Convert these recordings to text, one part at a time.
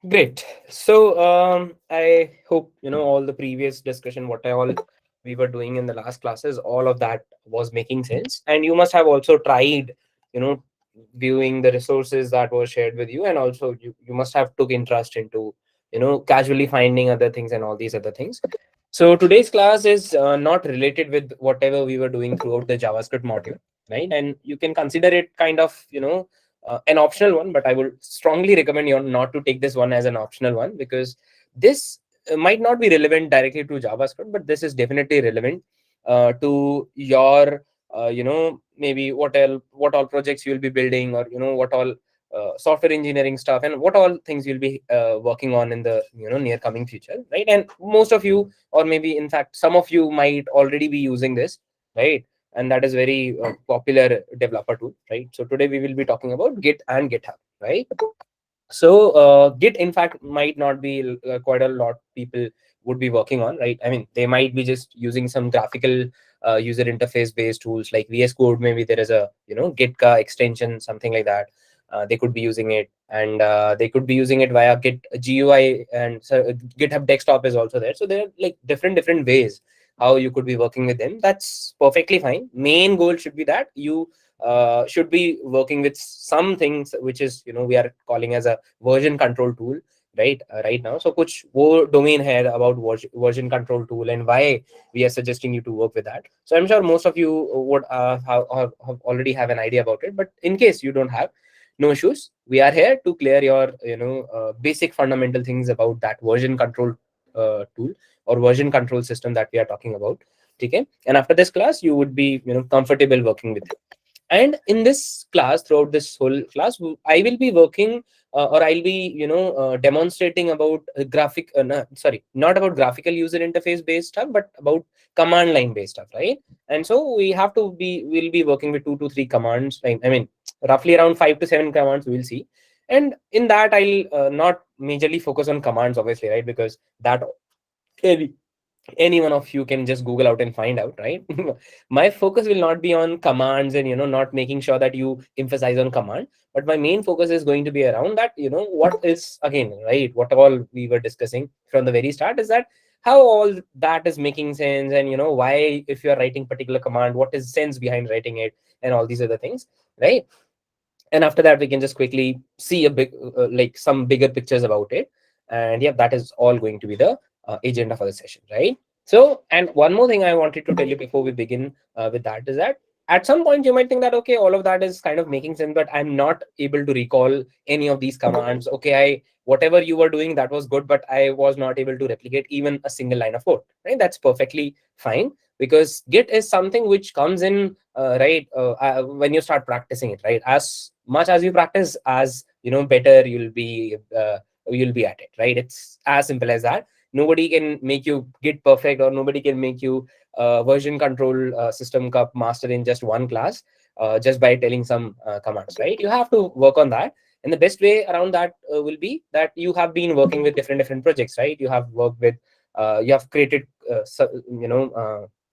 Great. So I hope all the previous discussion, what I all we were doing in the last classes, all of that was making sense, and you must have also tried, you know, viewing the resources that were shared with you, and also you must have took interest into casually finding other things and all these other things. So today's class is not related with whatever we were doing throughout the JavaScript module, right? And you can consider it kind of an optional one, but I would strongly recommend you not to take this one as an optional one, because this might not be relevant directly to JavaScript, but this is definitely relevant to your maybe what all projects you'll be building, or what all software engineering stuff, and what all things you'll be working on in the near coming future, right? And most of you, or maybe in fact some of you, might already be using this, right? And that is very popular developer tool, right? So today we will be talking about Git and GitHub, right? So Git in fact might not be quite a lot people would be working on, right? I mean, they might be just using some graphical user interface based tools like VS Code. Maybe there is a Git extension, something like that. They could be using it, and they could be using it via Git GUI, and so GitHub desktop is also there. So there are like different ways how you could be working with them. That's perfectly fine. Main goal should be that you should be working with some things which is we are calling as a version control tool, right now. So kuch wo domain hai about version control tool, and why we are suggesting you to work with that. So I'm sure most of you would have already have an idea about it, but in case you don't have, no issues. We are here to clear your basic fundamental things about that version control tool or version control system that we are talking about. Okay, and after this class you would be comfortable working with it. And in this class, throughout this whole class, I will be working or I'll be demonstrating about graphic no, sorry, not about graphical user interface based stuff, but about command line based stuff, right? And so we'll be working with 2 to 3 commands, like, I mean, roughly around 5 to 7 commands we'll see. And in that I'll not majorly focus on commands, obviously, right? Because that any one of you can just Google out and find out, right? My focus will not be on commands, and not making sure that you emphasize on command, but my main focus is going to be around that, what is, again, right, what all we were discussing from the very start, is that how all that is making sense, and why, if you're writing particular command, what is sense behind writing it, and all these other things, right? And after that we can just quickly see a big like some bigger pictures about it. And yeah, that is all going to be the agenda for the session, right? So, and one more thing I wanted to tell you before we begin with that is that at some point you might think that, okay, all of that is kind of making sense, but I'm not able to recall any of these commands. Okay, I whatever you were doing, that was good, but I was not able to replicate even a single line of code, right? That's perfectly fine, because Git is something which comes in when you start practicing it, right? As much as you practice, as better you'll be at it, right? It's as simple as that. Nobody can make you Git perfect, or nobody can make you version control system cup master in just one class, just by telling some commands, right? You have to work on that. And the best way around that will be that you have been working with different projects, right? You have worked with you have created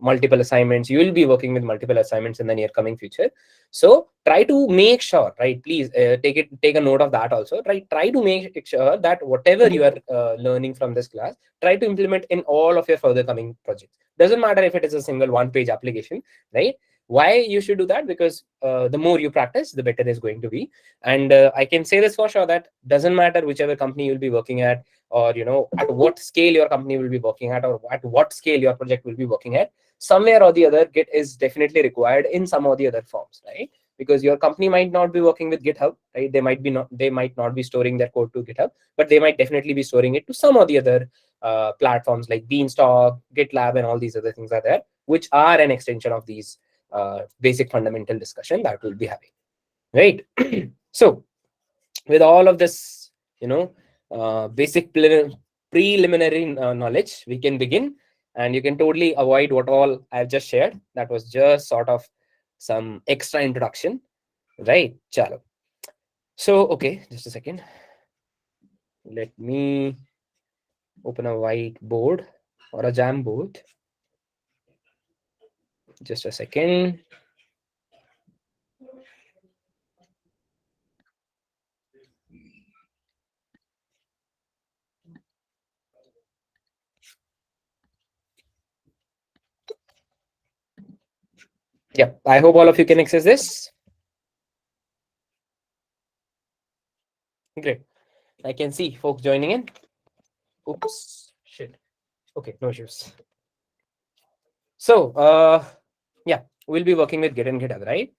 multiple assignments. You will be working with multiple assignments in the near coming future. So try to make sure, right? Please take a note of that also, right? Try to make sure that whatever you are learning from this class, try to implement in all of your further coming projects. Doesn't matter if it is a single one-page application, right? Why you should do that? Because the more you practice, the better it's going to be. And I can say this for sure, that doesn't matter whichever company you'll be working at, or at what scale your company will be working at, or at what scale your project will be working at, somewhere or the other Git is definitely required in some or the other forms, right? Because your company might not be working with GitHub, right? They might not be storing their code to GitHub, but they might definitely be storing it to some or the other platforms like Beanstalk, GitLab, and all these other things are there, which are an extension of these basic fundamental discussion that we'll be having, right? So with all of this, basic preliminary knowledge, we can begin, and you can totally avoid what all I've just shared. That was just sort of some extra introduction, right? Chalo. So, okay, just a second. Let me open a whiteboard or a Jamboard. Just a second. Yep, I hope all of you can access this. Great. I can see folks joining in. Oops, shit. Okay, no issues. So, yeah, we'll be working with Git and GitHub, right?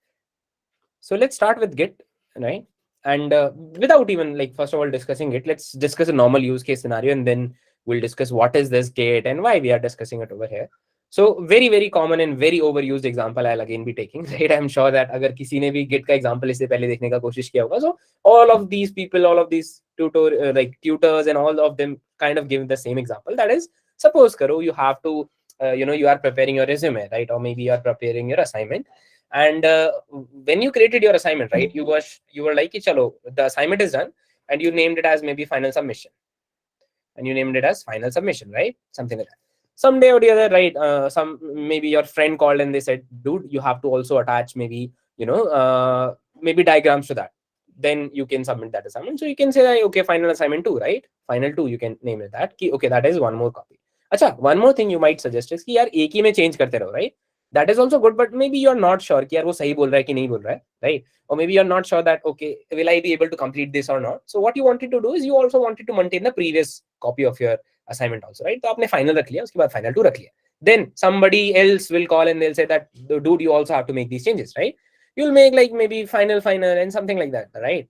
So let's start with Git, right? And without even like first of all discussing it, let's discuss a normal use case scenario, and then we'll discuss what is this Git and why we are discussing it over here. So very common and very overused example I'll again be taking, right? I'm sure that अगर किसी ने भी Git का example इससे पहले देखने का कोशिश किया होगा, so all of these people, all of these like tutors and all of them kind of give the same example. That is, suppose karo you have to, you are preparing your resume, right? Or maybe you are preparing your assignment, and when you created your assignment, right, you were like, chalo, the assignment is done, and you named it as maybe final submission, and you named it as final submission, right? Something like that. Someday or the other, right, some maybe your friend called and they said, dude, you have to also attach maybe, maybe diagrams to that, then you can submit that assignment. So you can say that, okay, final assignment 2, right? Final 2, you can name it that. Okay, that is one more copy. Acha, one more thing you might suggest is कि यार एक ही में change करते रहो, right? That is also good, but maybe you're not sure कि यार वो सही बोल रहा है कि नहीं बोल रहा है, right? Or maybe you're not sure that, okay, will I be able to complete this or not? So what you wanted to do is you also wanted to maintain the previous copy of your assignment also, right? तो आपने final रख लिया, उसके बाद final 2 रख लिया. Then somebody else will call and they'll say that, dude, you also have to make these changes, right? You'll make like maybe final and something like that, right?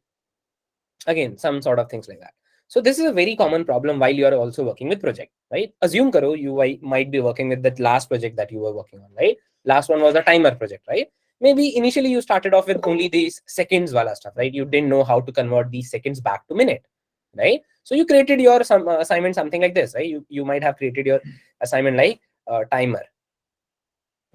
Again, some sort of things like that. So this is a very common problem while you are also working with project, right? Assume karo you might be working with that last project that you were working on, right? Last one was a timer project, right? Maybe initially you started off with only these seconds wala stuff, right? You didn't know how to convert these seconds back to minute, right? So you created your assignment something like this, right? You might have created your assignment like timer,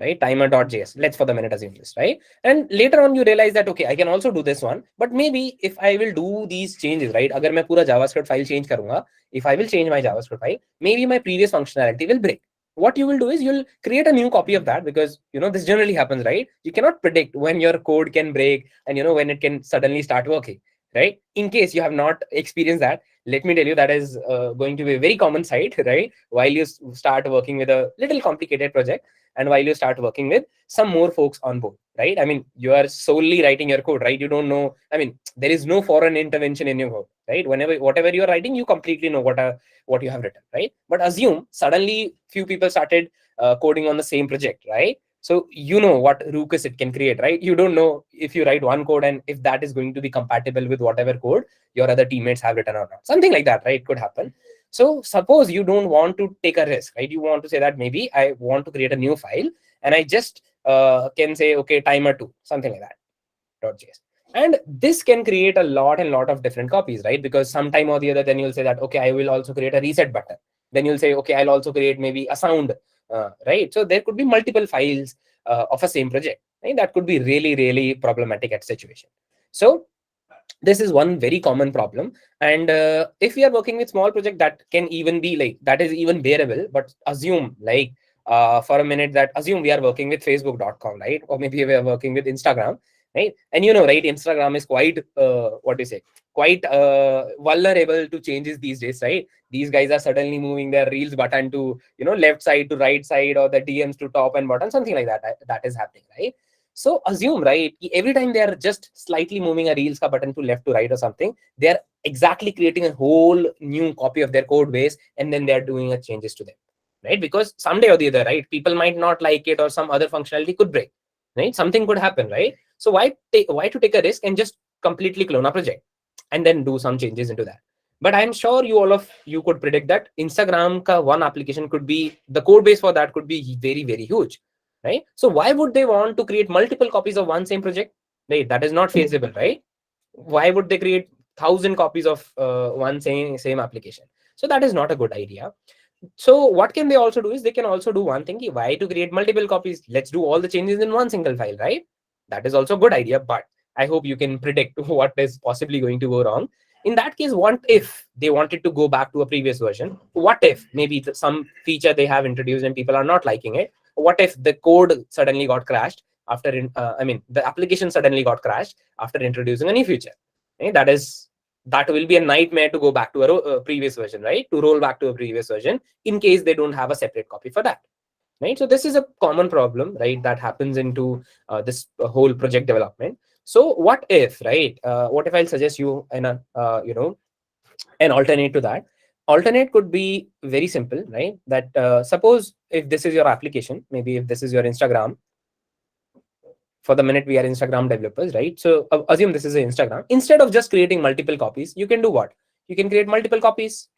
right? Timer.js, let's for the minute assume this, right? And later on you realize that, okay, I can also do this one, but maybe if I will do these changes, right, agar main pura javascript file change karunga, if I will change my javascript file, maybe my previous functionality will break. What you will do is you'll create a new copy of that, because this generally happens, right? You cannot predict when your code can break and when it can suddenly start working, right? In case you have not experienced that, let me tell you that is going to be a very common sight, right? While you start working with a little complicated project, and while you start working with some more folks on board, right? I mean, you are solely writing your code, right? You don't know, I mean, there is no foreign intervention in your code, right? Whatever you are writing, you completely know what you have written, right? But assume suddenly few people started coding on the same project, right? So what ruckus it can create, right? You don't know if you write one code and if that is going to be compatible with whatever code your other teammates have written or not. Something like that, right? It could happen. So suppose you don't want to take a risk, right? You want to say that maybe I want to create a new file and I just can say, okay, timer 2, something like that, .js. And this can create a lot of different copies, right? Because sometime or the other, then you'll say that, okay, I will also create a reset button. Then you'll say, okay, I'll also create maybe a sound, right? So there could be multiple files of a same project, right? That could be really problematic at situation. So this is one very common problem. And if we are working with small project, that can even be like, that is even bearable. But assume like for a minute that assume we are working with facebook.com, right? Or maybe we are working with Instagram, right? And right, Instagram is quite what do you say, quite vulnerable to changes these days, right? These guys are suddenly moving their reels button to left side to right side, or the DMs to top and bottom, something like that. That is happening, right? So assume, right, every time they are just slightly moving a Reels ka button to left to right or something, they are exactly creating a whole new copy of their code base, and then they are doing a changes to them, right? Because someday or the other, right, people might not like it, or some other functionality could break, right? Something could happen, right? So why to take a risk and just completely clone a project and then do some changes into that? But I'm sure all of you could predict that Instagram ka one application could be, the code base for that could be very huge, right? So why would they want to create multiple copies of one same project, right? That is not feasible, right? Why would they create 1,000 copies of one same application? So that is not a good idea. So what can they also do is they can also do one thing. Why to create multiple copies? Let's do all the changes in one single file, right? That is also a good idea, but I hope you can predict what is possibly going to go wrong. In that case, what if they wanted to go back to a previous version? What if maybe some feature they have introduced and people are not liking it? What if the code suddenly got crashed after, the application suddenly got crashed after introducing a new feature? Okay? That will be a nightmare to go back to a previous version, right? To roll back to a previous version in case they don't have a separate copy for that. right? So this is a common problem, right, that happens into this whole project development. So what if, right, what if I'll suggest you an alternate to that. Alternate could be very simple, right? That suppose if this is your application, maybe if this is your Instagram. For the minute, we are Instagram developers, right? So assume this is an Instagram. Instead of just creating multiple copies, you can do what? You can create multiple copies.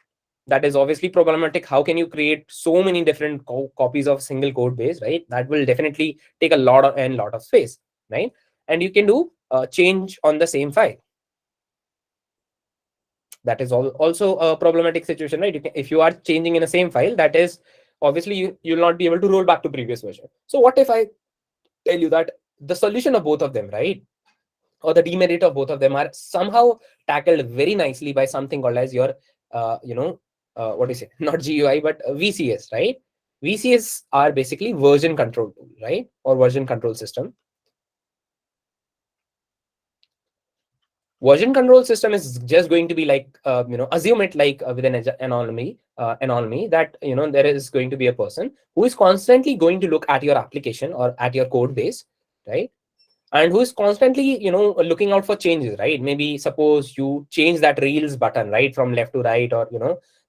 That is obviously problematic. How can you create so many different copies of single code base, right? That will definitely take a lot of space, right? And you can do change on the same file. That is also a problematic situation, right? If you are changing in the same file, that is obviously you'll not be able to roll back to previous version. So what if I tell you that the solution of both of them, right, or the demerit of both of them are somehow tackled very nicely by something called as your what do you say, not GUI but VCS, right? VCS are basically version control tool, right, or version control system. Version control system is just going to be like assume it like with an anomaly that there is going to be a person who is constantly going to look at your application or at your code base, right? And who is constantly looking out for changes, right? Maybe suppose you change that reels button, right, from left to right, or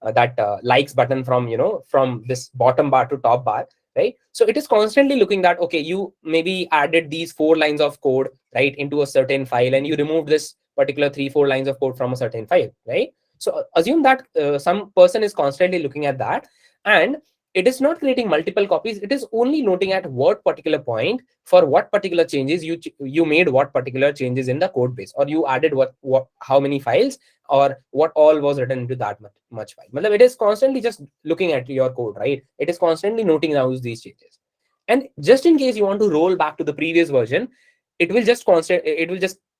that likes button from from this bottom bar to top bar, right? So it is constantly looking that, okay, you maybe added these 4 lines of code, right, into a certain file, and you removed this particular 3 4 lines of code from a certain file, right? So assume that some person is constantly looking at that, and it is not creating multiple copies. It is only noting at what particular point, for what particular changes you made, what particular changes in the code base, or you added what how many files, or what all was written into that much file. Matlab, it is constantly just looking at your code, right? It is constantly noting down these changes. And just in case you want to roll back to the previous version, it will just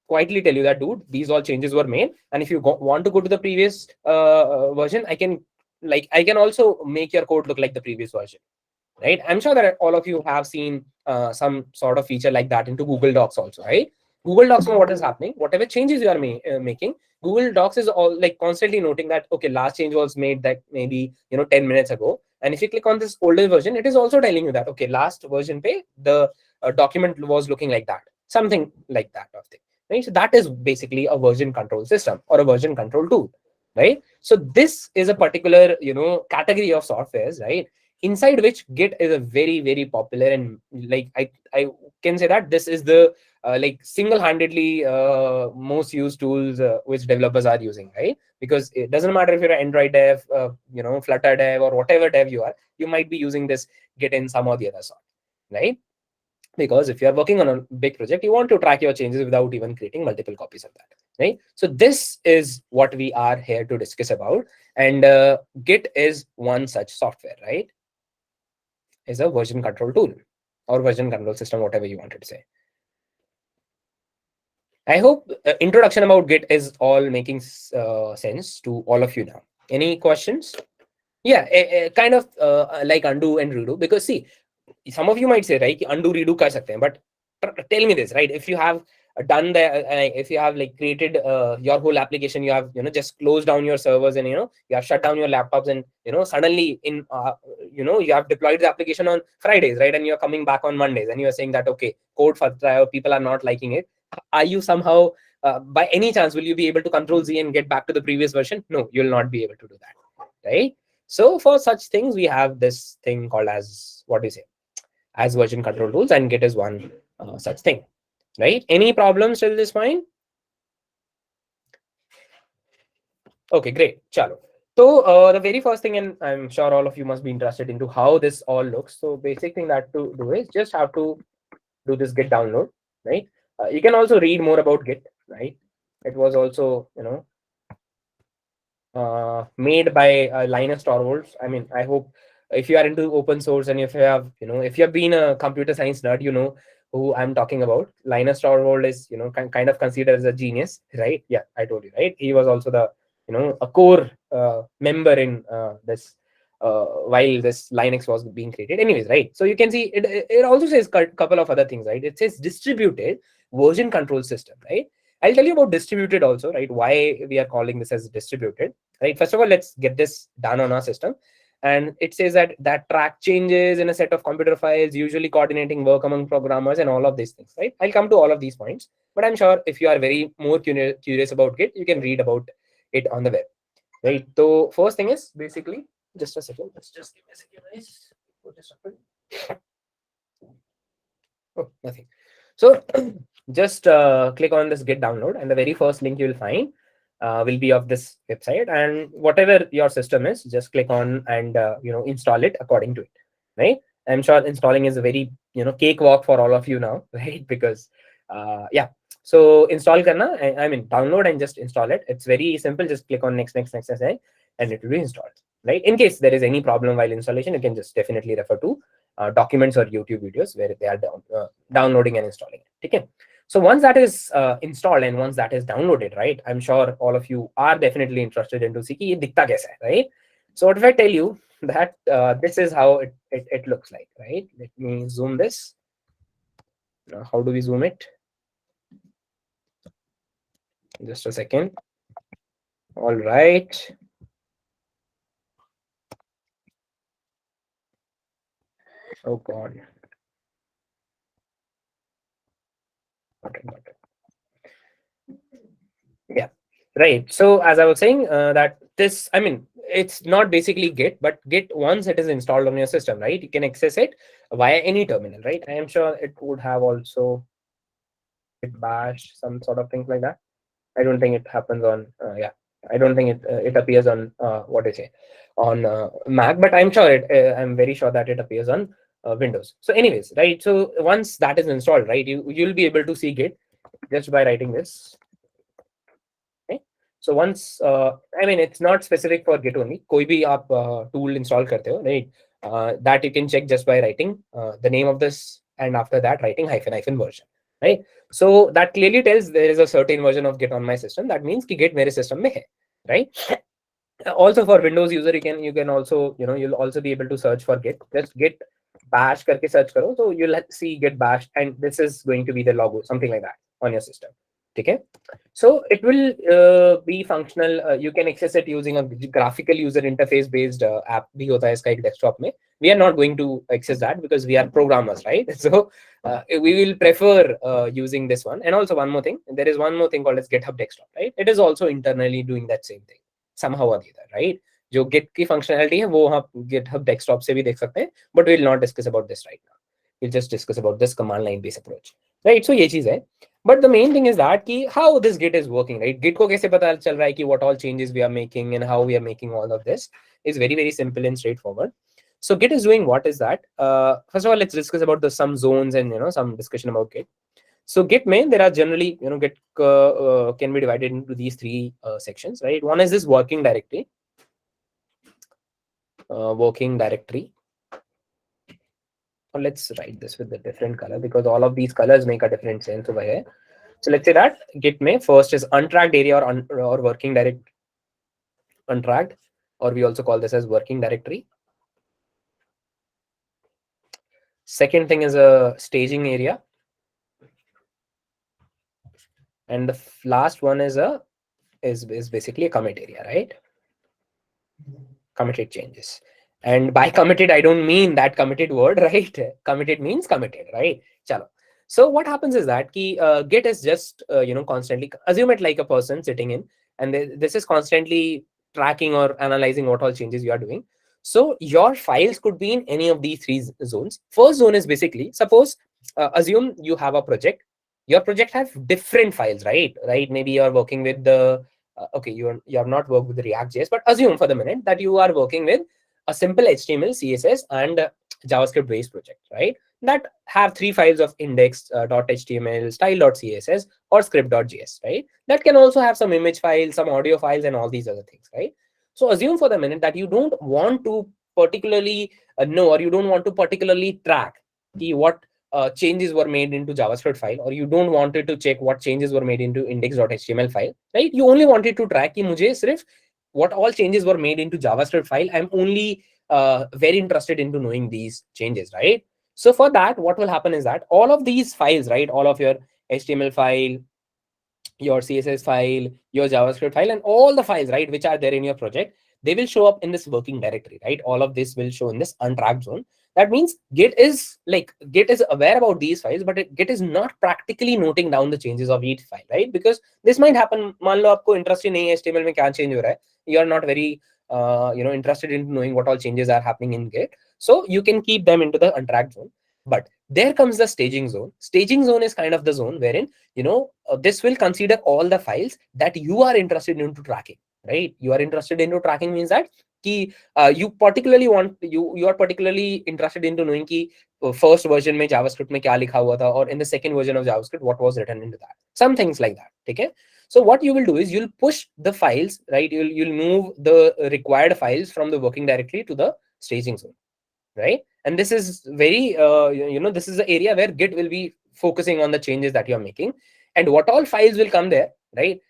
quietly tell you that, dude, these all changes were made, and if you want to go to the previous version, I can also make your code look like the previous version, right? I'm sure that all of you have seen some sort of feature like that into Google Docs also, right? Google Docs know what is happening. Whatever changes you are making, Google Docs is all like constantly noting that, okay, last change was made that maybe 10 minutes ago. And if you click on this older version, it is also telling you that, okay, last version pay the document was looking like that, something like that of thing, right? So that is basically a version control system or a version control tool, right? So this is a particular category of softwares, right, inside which Git is a very very popular, and like I can say that this is the like single-handedly most used tools which developers are using, right? Because it doesn't matter if you're an Android dev, Flutter dev, or whatever dev you are, you might be using this Git in some or the other sort, right? Because if you're working on a big project, you want to track your changes without even creating multiple copies of that, right? So this is what we are here to discuss about, and Git is one such software, right? Is a version control tool or version control system, whatever you wanted to say. I hope introduction about Git is all making sense to all of you now. Any questions? Yeah, kind of like undo and redo, because see, some of you might say, right, कि undo redo कर सकते हैं, but tell me this, right? If you have done the if you have like created your whole application, you have just closed down your servers, and you have shut down your laptops, and suddenly in you have deployed the application on Fridays, right, and you're coming back on Mondays, and you're saying that, okay, code for people are not liking it. Are you somehow by any chance will you be able to control Z and get back to the previous version? No, you'll not be able to do that, right? So for such things, we have this thing called as, what do you say, as version control tools, and Git is one such thing, right? Any problems till this point? Okay, great. Chalo. So the very first thing, and I'm sure all of you must be interested into how this all looks. So basic thing that to do is just have to do this Git download, right? You can also read more about Git, right? It was also made by Linus Torvalds. I mean, I hope if you are into open source, and if you have, if you have been a computer science nerd, you know who I'm talking about. Linus Torvalds is, kind of considered as a genius, right? Yeah, I told you, right? He was also the, a core member in this while this Linux was being created. Anyways, right? So you can see it also says a couple of other things, right? It says distributed version control system, right? I'll tell you about distributed also, right? Why we are calling this as distributed, right? First of all, let's get this done on our system. and it says that track changes in a set of computer files, usually coordinating work among programmers and all of these things, right? I'll come to all of these points, but I'm sure if you are very more curious about Git, you can read about it on the web, right? So first thing is basically, just a second, let's just give me a second, guys. What just happened? Oh, nothing. So just click on this Git download, and the very first link you will find will be of this website. And whatever your system is, just click on and install it according to it, right? I'm sure installing is a very cakewalk for all of you now, right? Because yeah, so install karna, I mean download and just install it. It's very simple. Just click on next, next, next, and it will be installed, right? In case there is any problem while installation, you can just definitely refer to documents or YouTube videos where they are downloading and installing it. Okay. So once that is installed and once that is downloaded, right? I'm sure all of you are definitely interested into see ki ye dikhta kaisa hai, right? So what if I tell you that this is how it looks like, right? Let me zoom this. How do we zoom it? Just a second. All right. Oh God. Okay. Yeah, right. So as I was saying, that this, I mean, it's not basically Git, but Git, once it is installed on your system, right, you can access it via any terminal, right? I am sure it would have also Git bash, some sort of things like that. I don't think it happens on yeah, I don't think it appears on what I say on Mac, but I'm sure I'm very sure that it appears on Windows. So anyways, right, so once that is installed, right, you'll be able to see Git just by writing this. Okay. So once I mean, it's not specific for Git only, कोई भी आप tool install करते हो, right? That you can check just by writing the name of this, and after that writing hyphen version, right? So that clearly tells there is a certain version of Git on my system. That means कि Git मेरे system में है, right? Also for Windows user, you can also you'll also be able to search for Git. Just Git bash करके search करो, so you'll see Git bash, and this is going to be the logo, something like that on your system. Okay. So it will be functional. You can access it using a graphical user interface based app bhi hota hai iska ek desktop mein. We are not going to access that because we are programmers, right? So we will prefer using this one. And also one more thing, there is one more thing called as GitHub desktop, right? It is also internally doing that same thing somehow or the other, right? जो Git की functionality है वो आप GitHub desktop से भी देख सकते हैं, but we will not discuss about this right now. We'll just discuss about this command line based approach, right? So ये चीज है. But the main thing is that कि how this Git is working, right? Git को कैसे पता चल रहा है कि what all changes we are making and how we are making all of this is very, very simple and straightforward. So Git is doing what is that? First of all, let's discuss about some zones and some discussion about Git. So Git main, there are generally Git can be divided into these three sections, right? One is this working directory. Working directory. Or let's write this with a different color because all of these colors make a different sense over here. So let's say that Git may first is untracked area or working direct untracked, or we also call this as working directory. Second thing is a staging area, and the last one is basically a commit area, right? Committed changes. And by committed, I don't mean that committed word, right? Committed means committed, right? Chalo. So what happens is that Git is just constantly, assume it like a person sitting in, and this is constantly tracking or analyzing what all changes you are doing. So your files could be in any of these three zones. First zone is basically, suppose assume you have a project. Your project has different files, right? Maybe you are working with the okay, you have not worked with React.js, but assume for the minute that you are working with a simple HTML, CSS, and JavaScript-based project, right? That have three files of index.html, style.css, or script.js, right? That can also have some image files, some audio files, and all these other things, right? So assume for the minute that you don't want to particularly know, or you don't want to particularly track what changes were made into JavaScript file, or you don't wanted to check what changes were made into index.html file, right? You only wanted to track कि मुझे सिर्फ what all changes were made into JavaScript file. I'm only very interested into knowing these changes, right? So for that, what will happen is that all of these files, right, all of your HTML file, your CSS file, your JavaScript file, and all the files, right, which are there in your project, they will show up in this working directory, right? All of this will show in this untracked zone. That means Git is aware about these files, but Git is not practically noting down the changes of each file, right? Because this might happen. मान लो आपको interest ही नहीं है HTML में क्या change हो रहा है. You are not very interested in knowing what all changes are happening in Git. So you can keep them into the untracked zone. But there comes the staging zone. Staging zone is kind of the zone wherein this will consider all the files that you are interested into tracking, right? You are interested into tracking means that कि you are particularly interested into knowing कि first version में JavaScript में क्या लिखा हुआ था, or in the second version of JavaScript what was written into that, some things like that. ठीक है? So what you will do is you'll push the files, right? You'll move the required files from the working directory to the staging zone, right? And this is very this is the area where Git will be focusing on the changes that you're making, and what all files will come there, right?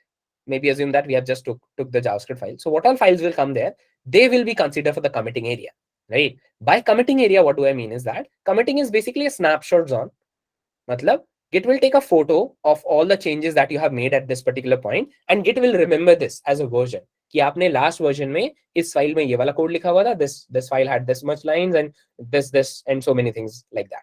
Maybe assume that we have just took the JavaScript file. So what all files will come there, they will be considered for the committing area, right? By committing area, what do I mean is that committing is basically a snapshot zone. Matlab, Git will take a photo of all the changes that you have made at this particular point, and Git will remember this as a version. कि आपने last version में इस file में ये वाला code लिखा हुआ था, this file had this much lines and this and so many things like that,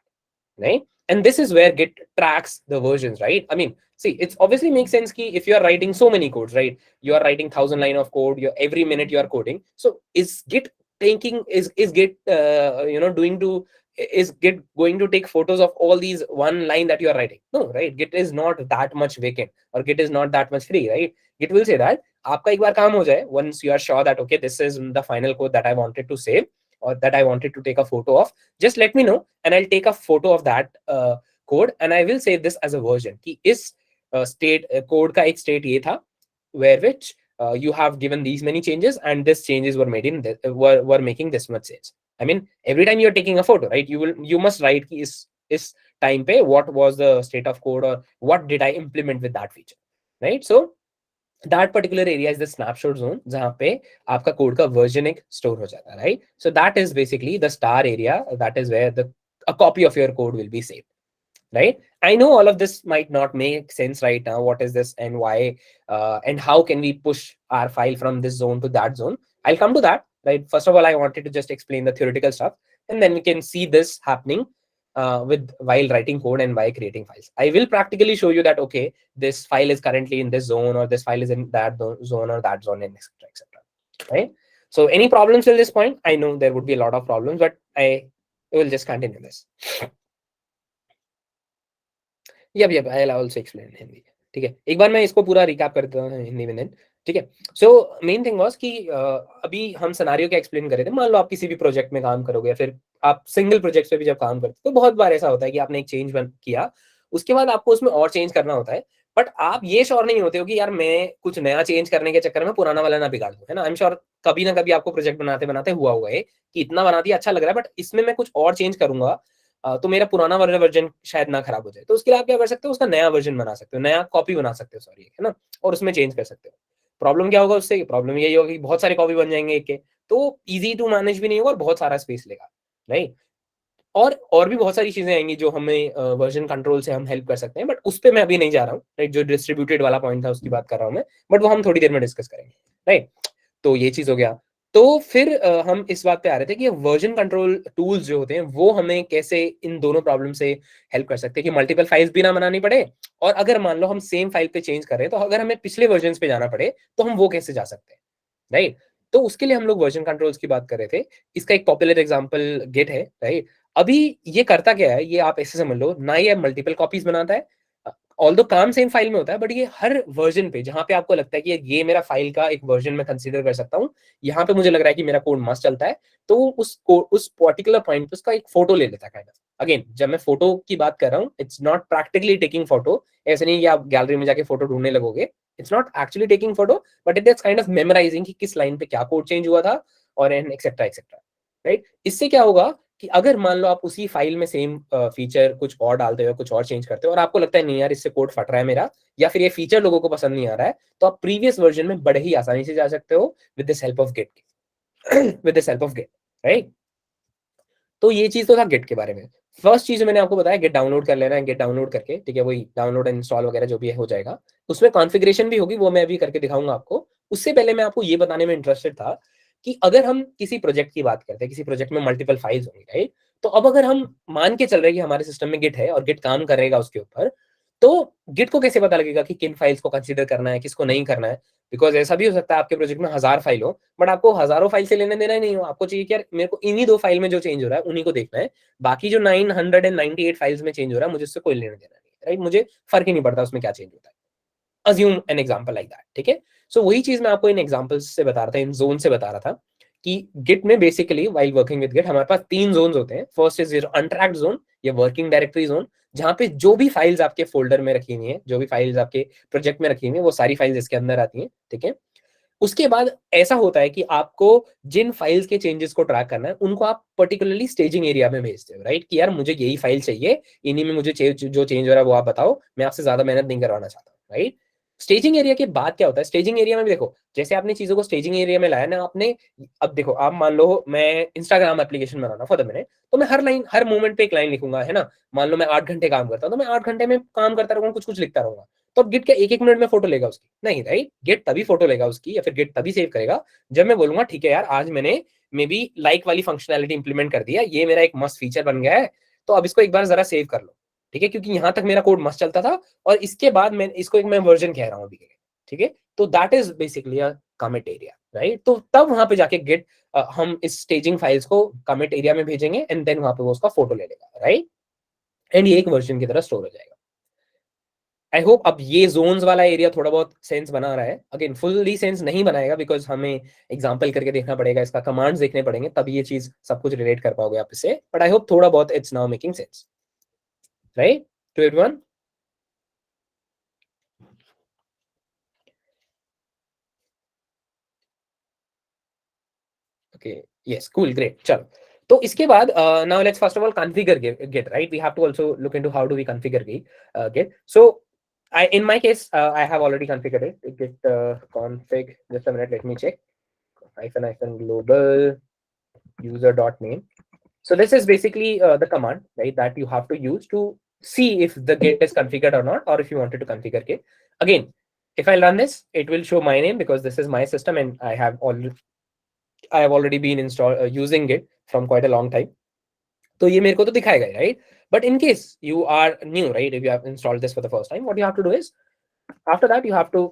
right? And this is where Git tracks the versions, right? I mean, see, it's obviously makes sense ki if you are writing so many codes, right? You are writing 1,000 line of code, you every minute you are coding. So is Git taking is Git doing to is Git going to take photos of all these one line that you are writing? No, right? Git is not that much vacant, or Git is not that much free, right? Git will say that आपका एक बार काम हो जाए, once you are sure that okay, this is the final code that I wanted to save or that I wanted to take a photo of, just let me know and I'll take a photo of that code and I will save this as a version. कि इस state code का एक state ये था where which you have given these many changes and this changes were made in were making this much sense. I mean, every time you're taking a photo, right? You must write कि इस time पे what was the state of code or what did I implement with that feature, right? So that particular area is the snapshot zone जहाँ पे आपका code का version एक store हो जाता है, right? So that is basically the star area. That is where a copy of your code will be saved, right? I know all of this might not make sense right now. What is this and why and how can we push our file from this zone to that zone? I'll come to that, right? First of all, I wanted to just explain the theoretical stuff, and then we can see this happening with while writing code and by creating files. I will practically show you that okay, this file is currently in this zone or this file is in that zone or that zone, and etc, etc, right? So any problems till this point? I know there would be a lot of problems, but I will just continue this. Yup I also explain Hindi. ठीक है, एक बार मैं इसको पूरा recap कर देता हूँ हिंदी में. देन ठीक है. सो मेन थिंग वाज कि अभी हम सिनेरियो क्या एक्सप्लेन कर रहे थे. मान लो आप किसी भी प्रोजेक्ट में काम करोगे या फिर आप सिंगल प्रोजेक्ट पे भी जब काम करते हो तो बहुत बार ऐसा होता है कि आपने एक चेंज किया, उसके बाद आपको उसमें और चेंज करना होता है, बट आप ये श्योर नहीं होते हो कि यार मैं कुछ नया चेंज करने के चक्कर में पुराना वाला ना बिगाड़ दूं, है ना. आई एम श्योर कभी ना कभी आपको प्रोजेक्ट बनाते बनाते हुआ होगा कि इतना बना दिया अच्छा लग रहा है, बट इसमें मैं कुछ और चेंज करूंगा तो मेरा पुराना वाला वर्जन शायद ना खराब हो जाए. तो उसके लिए आप क्या कर सकते हो, उसका नया वर्जन बना सकते हो, नया कॉपी बना सकते हो, सॉरी, है ना, और उसमें चेंज कर सकते हो. प्रॉब्लम क्या होगा उससे, प्रॉब्लम यही होगी बहुत सारे कॉपी बन जाएंगे एक के, तो इजी टू मैनेज भी नहीं होगा और बहुत सारा स्पेस लेगा, राइट. और भी बहुत सारी चीजें आएंगी जो हमें वर्जन कंट्रोल से हम हेल्प कर सकते हैं, बट उस पर मैं अभी नहीं जा रहा हूँ, राइट. जो डिस्ट्रीब्यूटेड वाला पॉइंट था उसकी बात कर रहा हूँ मैं, बट वो हम थोड़ी देर में डिस्कस करेंगे, राइट. तो ये चीज हो गया. तो फिर हम इस बात पे आ रहे थे कि वर्जन कंट्रोल टूल्स जो होते हैं वो हमें कैसे इन दोनों प्रॉब्लम से हेल्प कर सकते हैं कि मल्टीपल फाइल्स भी ना बनानी पड़े, और अगर मान लो हम सेम फाइल पे चेंज कर रहे हैं तो अगर हमें पिछले वर्जन पे जाना पड़े तो हम वो कैसे जा सकते हैं, राइट. तो उसके लिए हम लोग वर्जन कंट्रोल्स की बात कर रहे थे. इसका एक पॉपुलर एग्जांपल गिट है, राइट. अभी ये करता क्या है, ये आप ऐसे समझ लो ना, ये मल्टीपल कॉपीज बनाता है, ऑल्दो काम सेम फाइल में होता है, बट ये हर वर्जन पे जहां पे आपको लगता है कि ये मेरा फाइल का एक वर्जन में कंसीडर कर सकता हूँ, यहाँ पे मुझे लग रहा है कि मेरा कोड मस्त चलता है, तो उस पर्टिकुलर पॉइंट पे उसका एक फोटो ले लेता है काइंड ऑफ. अगेन जब मैं फोटो की बात कर रहा हूँ, it's not practically taking photo. ऐसे नहीं कि आप गैलरी में जाके फोटो ढूंढने लगोगे. It's not actually taking photo, but it is kind of memorizing कि किस लाइन पे क्या कोड चेंज हुआ था और एंड एक्सेट्रा एक्सेट्रा, राइट. इससे क्या होगा कि अगर मान लो आप उसी फाइल में सेम फीचर कुछ और डालते हो, कुछ और चेंज करते हो, और आपको लगता है नहीं यार इससे कोड फट रहा है मेरा, या फिर ये फीचर लोगों को पसंद नहीं आ रहा है, तो आप प्रीवियस वर्जन में बड़े ही आसानी से जा सकते हो with this help of git with this help of git, right. तो ये चीज तो था गिट के बारे में। फर्स्ट चीज मैंने आपको बताया गिट डाउनलोड कर लेना है, गिट डाउनलोड करके ठीक है, वही डाउनलोड एंड इंस्टॉल वगैरह जो भी है हो जाएगा। उसमें कॉन्फ़िगरेशन भी होगी, वो मैं अभी करके दिखाऊंगा आपको। उससे पहले मैं आपको ये बताने में इंटरेस्टेड था कि अगर हम किसी प्रोजेक्ट की बात करते हैं, किसी प्रोजेक्ट में मल्टीपल फाइल्स होंगी, राइट? तो अब अगर हम मान के चल रहे हैं कि हमारे सिस्टम में गिट है और गिट काम करेगा उसके ऊपर, तो गिट को कैसे पता लगेगा कि किन फाइल्स को कंसीडर करना है, किसको नहीं करना है? बिकॉज ऐसा भी हो सकता है आपके प्रोजेक्ट में 1000 फाइल हो, बट आपको हजारों फाइल से लेने देना ही नहीं हो। आपको चाहिए कि यार मेरे को इन्हीं 2 फाइल में जो चेंज हो रहा है उन्हीं को देखना है, बाकी जो 998 फाइल्स में चेंज हो रहा है मुझे उससे कोई लेना देना नहीं है, राइट? मुझे फर्क ही नहीं पड़ता उसमें क्या चेंज होता है। Assume an example like that, ठीक है? सो वही चीज मैं आपको इन एग्जांपल्स से बता रहा था, इन जोन से बता रहा था कि गिट में basically while working with git हमारे पास 3 जोन्स होते हैं। First is your untracked zone, ये वर्किंग डायरेक्टरी जोन, जहां पे जो भी फाइल्स आपके फोल्डर में रखी हुई हैं, जो भी फाइल्स आपके प्रोजेक्ट में रखी हुई हैं, वो सारी फाइल्स इसके अंदर आती हैं, ठीक है? उसके बाद ऐसा होता है कि आपको जिन फाइल्स के चेंजेस को ट्रैक करना है उनको आप पर्टिकुलरली स्टेजिंग एरिया में भेजते हो, राइट? कि यार मुझे यही फाइल चाहिए, इन्हीं में मुझे जो चेंज हो रहा है वो आप बताओ, मैं आपसे ज्यादा मेहनत नहीं करवाना चाहता, राइट? स्टेजिंग एरिया के बाद क्या होता है, स्टेजिंग एरिया में भी देखो, जैसे आपने चीजों को स्टेजिंग एरिया में लाया ना आपने, अब देखो आप मान लो मैं Instagram application banana for the minute, तो मैं हर लाइन हर मोमेंट पे एक लाइन लिखूंगा, है ना? मान लो मैं 8 घंटे काम करता हूँ, तो मैं 8 घंटे में काम करता रहूंगा, कुछ कुछ लिखता रहूंगा। तो अब गिट क्या 1 1 मिनट में फोटो लेगा उसकी? नहीं, राइट? गिट तभी फोटो लेगा उसकी, या फिर गिट तभी सेव करेगा जब मैं बोलूंगा ठीक है यार, आज मैंने मे बी लाइक वाली फंक्शनैलिटी इंप्लीमेंट कर दिया, ये मेरा एक मस्त फीचर बन गया है, तो अब इसको एक बार जरा सेव कर लो, ठीक है? क्योंकि यहां तक मेरा कोड मस्त चलता था, और इसके बाद मैं इसको एक मैं वर्जन कह रहा हूँ अभी, ठीक है? तो that is basically a commit area, right? तो तब वहां पे जाके गिट हम इस स्टेजिंग फाइल्स को कमिट एरिया में भेजेंगे, एंड देन वहां पे वो उसका फोटो ले लेगा, राइट? एंड ये एक वर्जन की तरह स्टोर हो जाएगा। आई होप अब ये जोन्स वाला एरिया थोड़ा बहुत सेंस बना रहा है। अगेन फुल्ली सेंस नहीं बनाएगा, बिकॉज हमें एग्जांपल करके देखना पड़ेगा, इसका कमांड्स देखने पड़ेंगे, तब ये चीज सब कुछ रिलेट कर पाओगे आप इससे। बट आई होप थोड़ा बहुत it's now making sense, right to everyone? Okay, yes, cool, great, चलो। तो इसके बाद now let's first of all configure git, right? We have to also look into how do we configure git. So I in my case I have already configured it. Git config, just a minute, let me check. Hyphen global user dot name. So this is basically the command, right, that you have to use to see if the Git is configured or not, or if you wanted to configure Git. Again, if I run this, it will show my name because this is my system and I have already been using Git from quite a long time. तो ये मेरे को तो दिखाएगा, right? But in case you are new, right, if you have installed this for the first time, what you have to do is, after that you have to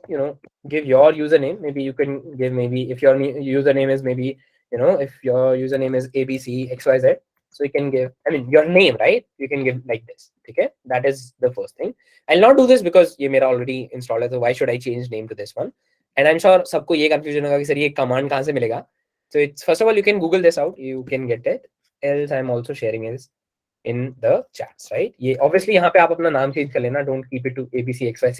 give your username. Maybe you can give, maybe if your username is, maybe if your username is abcxyz, so you can give, I mean, your name, right? You can give like this, okay? That is the first thing. I'll not do this because ye mera already installed hai, so why should I change name to this one? And I'm sure sabko ye confusion hoga ki sir ye command kahan se milega. So it's, first of all, you can google this out, you can get it, else I'm also sharing is in the chats, right? ये obviously यहाँ पे आप अपना नाम change कर लेना, don't keep it to abcxyz,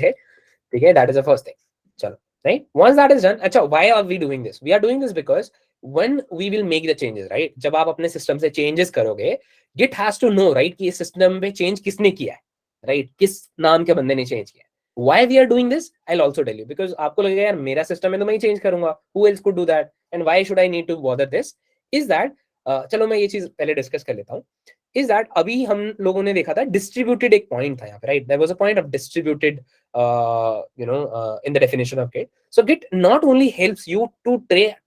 ठीक है? That is the first thing. चलो, right? Once that is done, अच्छा, why are we doing this? We are doing this because when we will make the changes, right? जब आप अपने system से changes करोगे, Git has to know, right, कि इस system में चेंज किसने किया है, right? किस नाम के बंदे ने चेंज किया है। Why we are doing this? I'll also tell you, because आपको लगेगा यार मेरा सिस्टम है तो मैं ही चेंज करूंगा, who else could do that, and why should I need to bother this? Is that चलो मैं ये चीज पहले डिस्कस कर लेता हूँ। इज दैट अभी हम लोगों ने देखा था डिस्ट्रीब्यूटेड, एक पॉइंट था यहाँ पे, right? There was a point of distributed in the definition of Git. So Git not only helps you to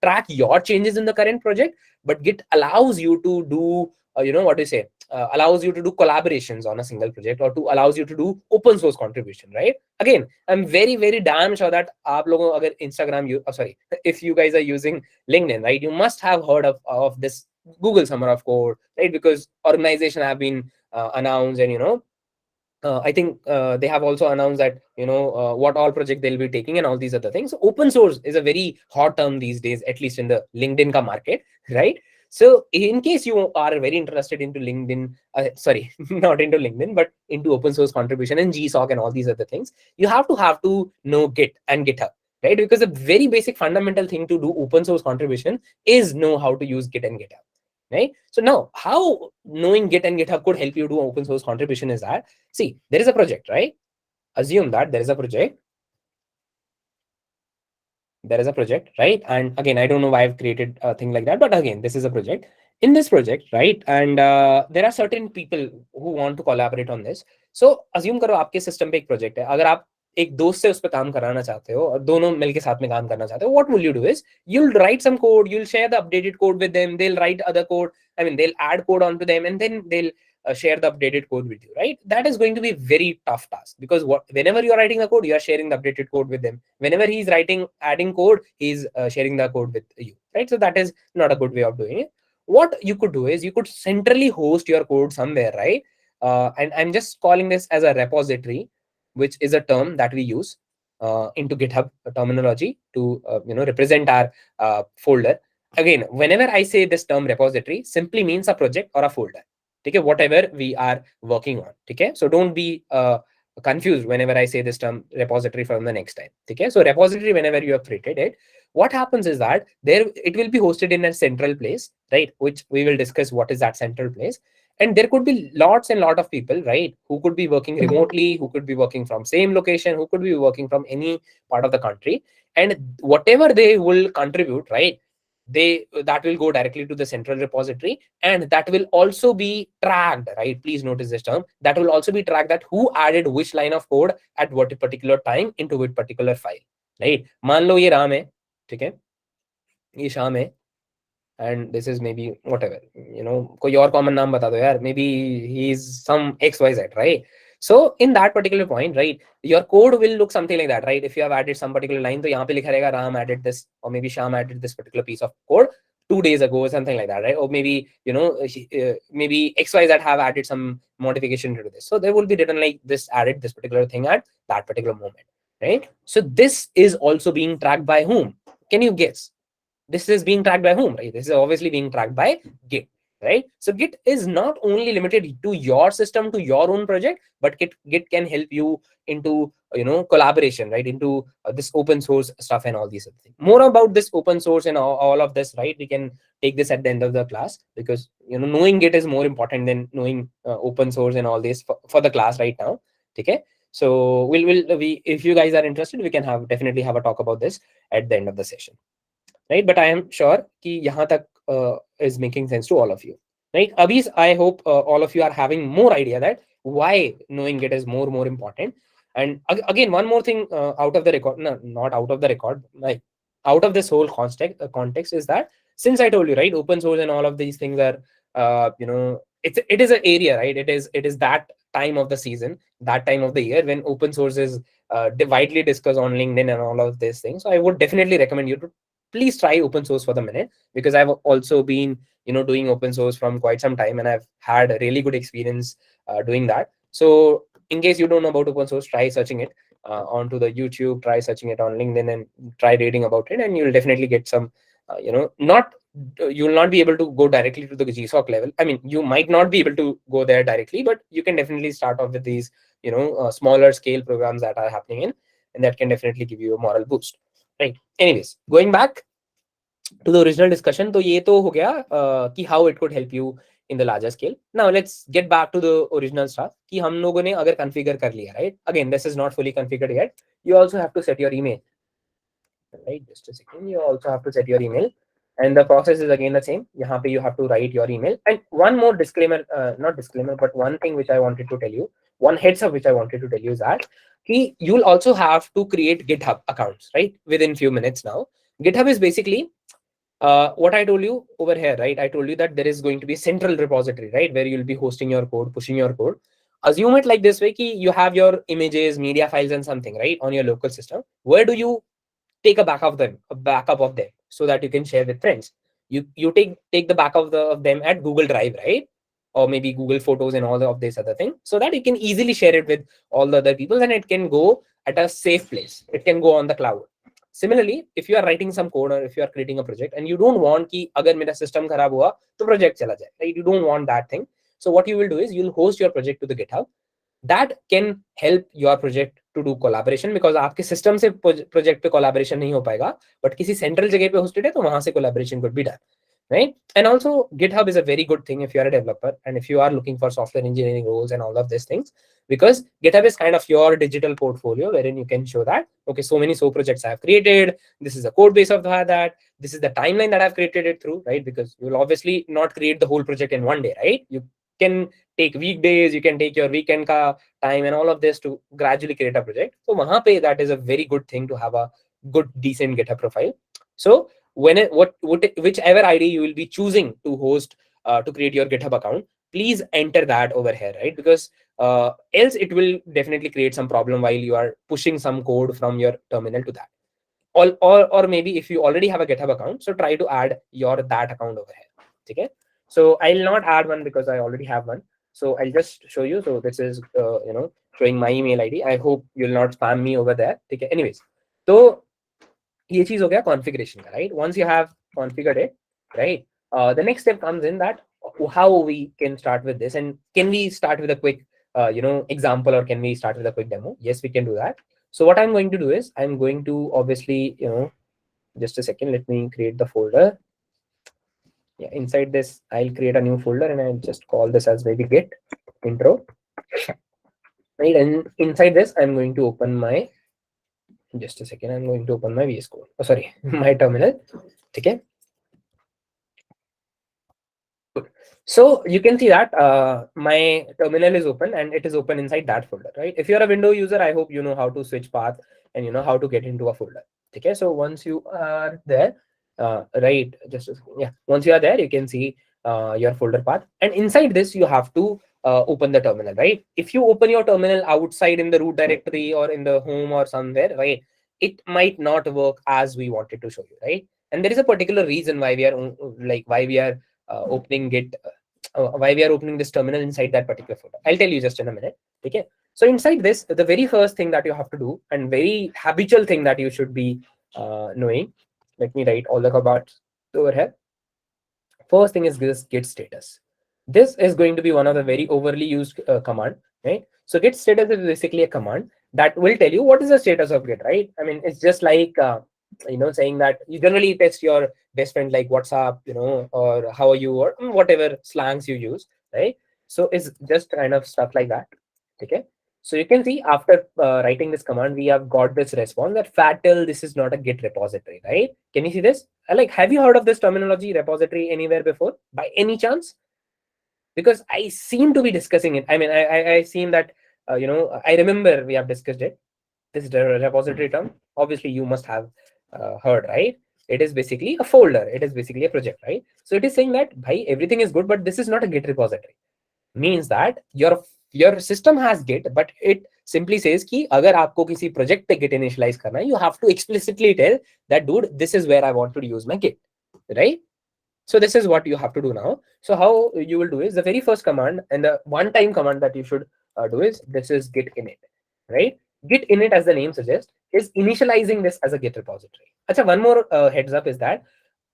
track your changes in the current project, but Git allows you to do what do you say, allows you to do collaborations on a single project, or to allows you to do open source contribution, right? Again, I'm very very damn sure that आप लोगों अगर Instagram, sorry, if you guys are using LinkedIn, right, you must have heard of this Google Summer of Code, right? Because organization have been announced, and I think they have also announced that what all project they'll be taking and all these other things. So open source is a very hot term these days, at least in the LinkedIn ka market, right? So in case you are very interested into LinkedIn, sorry, not into LinkedIn, but into open source contribution and GSOC and all these other things, you have to know Git and GitHub, right? Because a very basic fundamental thing to do open source contribution is know how to use Git and GitHub, right? So now how knowing Git and GitHub could help you do open source contribution is that, see, there is a project, right? Assume that there is a project. There is a project, right? And again, I don't know why I've created a thing like that, but again, this is a project. in this project, right? And there are certain people who want to collaborate on this. So assume करो आपके system पे एक project है, अगर आप एक दोस्त से उस पर काम कराना चाहते हो और दोनों मिलके साथ में काम करना चाहते हो, what will you do is you'll write some code, you'll share the updated code with them, they'll write other code, I mean they'll add code onto them, and then they'll share the updated code with you, right? That is going to be very tough task, because whenever you are writing a code, you are sharing the updated code with them. Whenever he's adding code, he's sharing the code with you, right? So that is not a good way of doing it. What you could do is you could centrally host your code somewhere, right? And I'm just calling this as a repository, which is a term that we use into GitHub terminology to represent our folder. Again, whenever I say this term repository, simply means a project or a folder. Okay, whatever we are working on. Okay, so don't be confused whenever I say this term repository from the next time. Okay, so repository, whenever you have created it, what happens is that there it will be hosted in a central place, right? Which we will discuss what is that central place. And there could be lots and lot of people, right, who could be working remotely, who could be working from same location, who could be working from any part of the country, and whatever they will contribute, right, they that will go directly to the central repository, and that will also be tracked, right? Please notice this term, that will also be tracked, that who added which line of code at what particular time into which particular file, right? मान लो ये राम है, ठीक है, ये श्याम है, and this is maybe whatever, कोई और common नाम बता दो यार, maybe he is some XYZ, right? So in that particular point, right, your code will look something like that, right? If you have added some particular line, तो यहाँ पे लिखा रहेगा Ram added this, or maybe Sham added this particular piece of code 2 days ago, or something like that, right? Or maybe maybe XYZ have added some modification to this, so there will be written like this added this particular thing at that particular moment, right? So this is also being tracked by whom? Can you guess? This is being tracked by whom, right? This is obviously being tracked by Git, right? So Git is not only limited to your system, to your own project, but Git can help you into collaboration, right, into this open source stuff and all these other things. More about this open source and all of this, right, we can take this at the end of the class, because knowing Git is more important than knowing open source and all this for the class right now. Okay, so we if you guys are interested, we can definitely have a talk about this at the end of the session, right? But I am sure कि यहाँ तक is making sense to all of you, right? Abhi, I hope all of you are having more idea that why knowing it is more important. And again, one more thing out of the record, no, not out of the record, like out of this whole context is that, since I told you, right, open source and all of these things are it is an area, right? It is that time of the season, that time of the year when open source is widely discussed on LinkedIn and all of these things. So I would definitely recommend you to please try open source for the minute, because I've also been doing open source from quite some time, and I've had a really good experience doing that. So in case you don't know about open source, try searching it onto the YouTube, try searching it on LinkedIn, and try reading about it, and you'll definitely get some not you will not be able to go directly to the GSOC level. I mean, you might not be able to go there directly, but you can definitely start off with these smaller scale programs that are happening in, and that can definitely give you a moral boost, right? Anyways, going back to the original discussion, तो ये तो हो गया कि how it could help you in the larger scale. Now let's get back to the original stuff कि हम लोगों ने अगर configure कर लिया, right? Again, this is not fully configured yet. You also have to set your email, right? Just a second. You also have to set your email, and the process is again the same. यहाँ पे you have to write your email. And one more disclaimer, not disclaimer, but one thing which I wanted to tell you, one heads up which I wanted to tell you is that you'll also have to create GitHub accounts, right? Within few minutes now. GitHub is basically what I told you over here, right? I told you that there is going to be a central repository, right, where you'll be hosting your code, pushing your code. Assume it like this way: ki you have your images, media files, and something, right, on your local system. Where do you take a backup of them, so that you can share with friends? You take the backup of them at Google Drive, right? Or maybe Google Photos and all of this other thing, so that you can easily share it with all the other people, and it can go at a safe place. It can go on the cloud. Similarly, if you are writing some code, or if you are creating a project, and you don't want कि अगर मेरा system खराब हुआ तो project चला जाए, right? You don't want that thing. So what you will do is you'll host your project to the GitHub. That can help your project to do collaboration, because आपके system से project पे collaboration नहीं हो पाएगा, but किसी central जगह पे hosted है तो वहां से collaboration could be done. right? And also GitHub is a very good thing if you are a developer and if you are looking for software engineering roles and all of these things, because GitHub is kind of your digital portfolio wherein you can show that, okay, so many so projects I have created, this is the code base of that, this is the timeline that I've created it through, right? Because you will obviously not create the whole project in one day, right? You can take weekdays, you can take your weekend time and all of this to gradually create a project. So wahan pe that is a very good thing to have a good decent GitHub profile. So when whichever ID you will be choosing to host, to create your GitHub account, please enter that over here, right? Because else it will definitely create some problem while you are pushing some code from your terminal to that. Or maybe if you already have a GitHub account, so try to add your that account over here. Okay, so I'll not add one because I already have one. So I'll just show you. So this is showing my email ID. I hope you'll not spam me over there. Okay, anyways, so ये चीज हो गया configuration का, right? Once you have configured it, right, the next step comes in that how we can start with this, and can we start with a quick example, or can we start with a quick demo? Yes, we can do that. So what I'm going to do is I'm going to obviously, just a second, let me create the folder. Yeah, inside this I'll create a new folder and I'll just call this as maybe git intro, right? And inside this I'm going to open my, just a second, I'm going to open my VS Code, oh sorry, my terminal. Okay, so you can see that my terminal is open and it is open inside that folder, right? If you're a window user, I hope you know how to switch path and you know how to get into a folder. Okay, so once you are there, right, yeah, once you are there, you can see your folder path, and inside this you have to open the terminal, right? If you open your terminal outside in the root directory or in the home or somewhere, right, it might not work as we wanted to show you, right? And there is a particular reason why we are why we are opening Git, why we are opening this terminal inside that particular folder. I'll tell you just in a minute. Okay. So inside this, the very first thing that you have to do, and very habitual thing that you should be knowing. Let me write all the commands over here. First thing is this git status. This is going to be one of the very overly used command, right? So git status is basically a command that will tell you what is the status of Git, right? I mean, it's just like saying that you generally text your best friend like what's up, or how are you, or whatever slangs you use, right? So it's just kind of stuff like that. Okay. So you can see after writing this command, we have got this response that fatal, this is not a Git repository, right? Can you see this? Like, have you heard of this terminology repository anywhere before by any chance? Because I seem to be discussing it. I mean, I seen that, I remember we have discussed it. This is the repository term. Obviously, you must have heard, right? It is basically a folder. It is basically a project, right? So it is saying that, bhai, everything is good, but this is not a Git repository. Means that your system has Git, but it simply says कि अगर आपको किसी project पे Git initialize करना है, you have to explicitly tell that, dude, this is where I want to use my Git, right? So this is what you have to do now. So how you will do is the very first command, and the one time command that you should do is this is git init, right? Git init, as the name suggests, is initializing this as a Git repository. Achha, one more heads up is that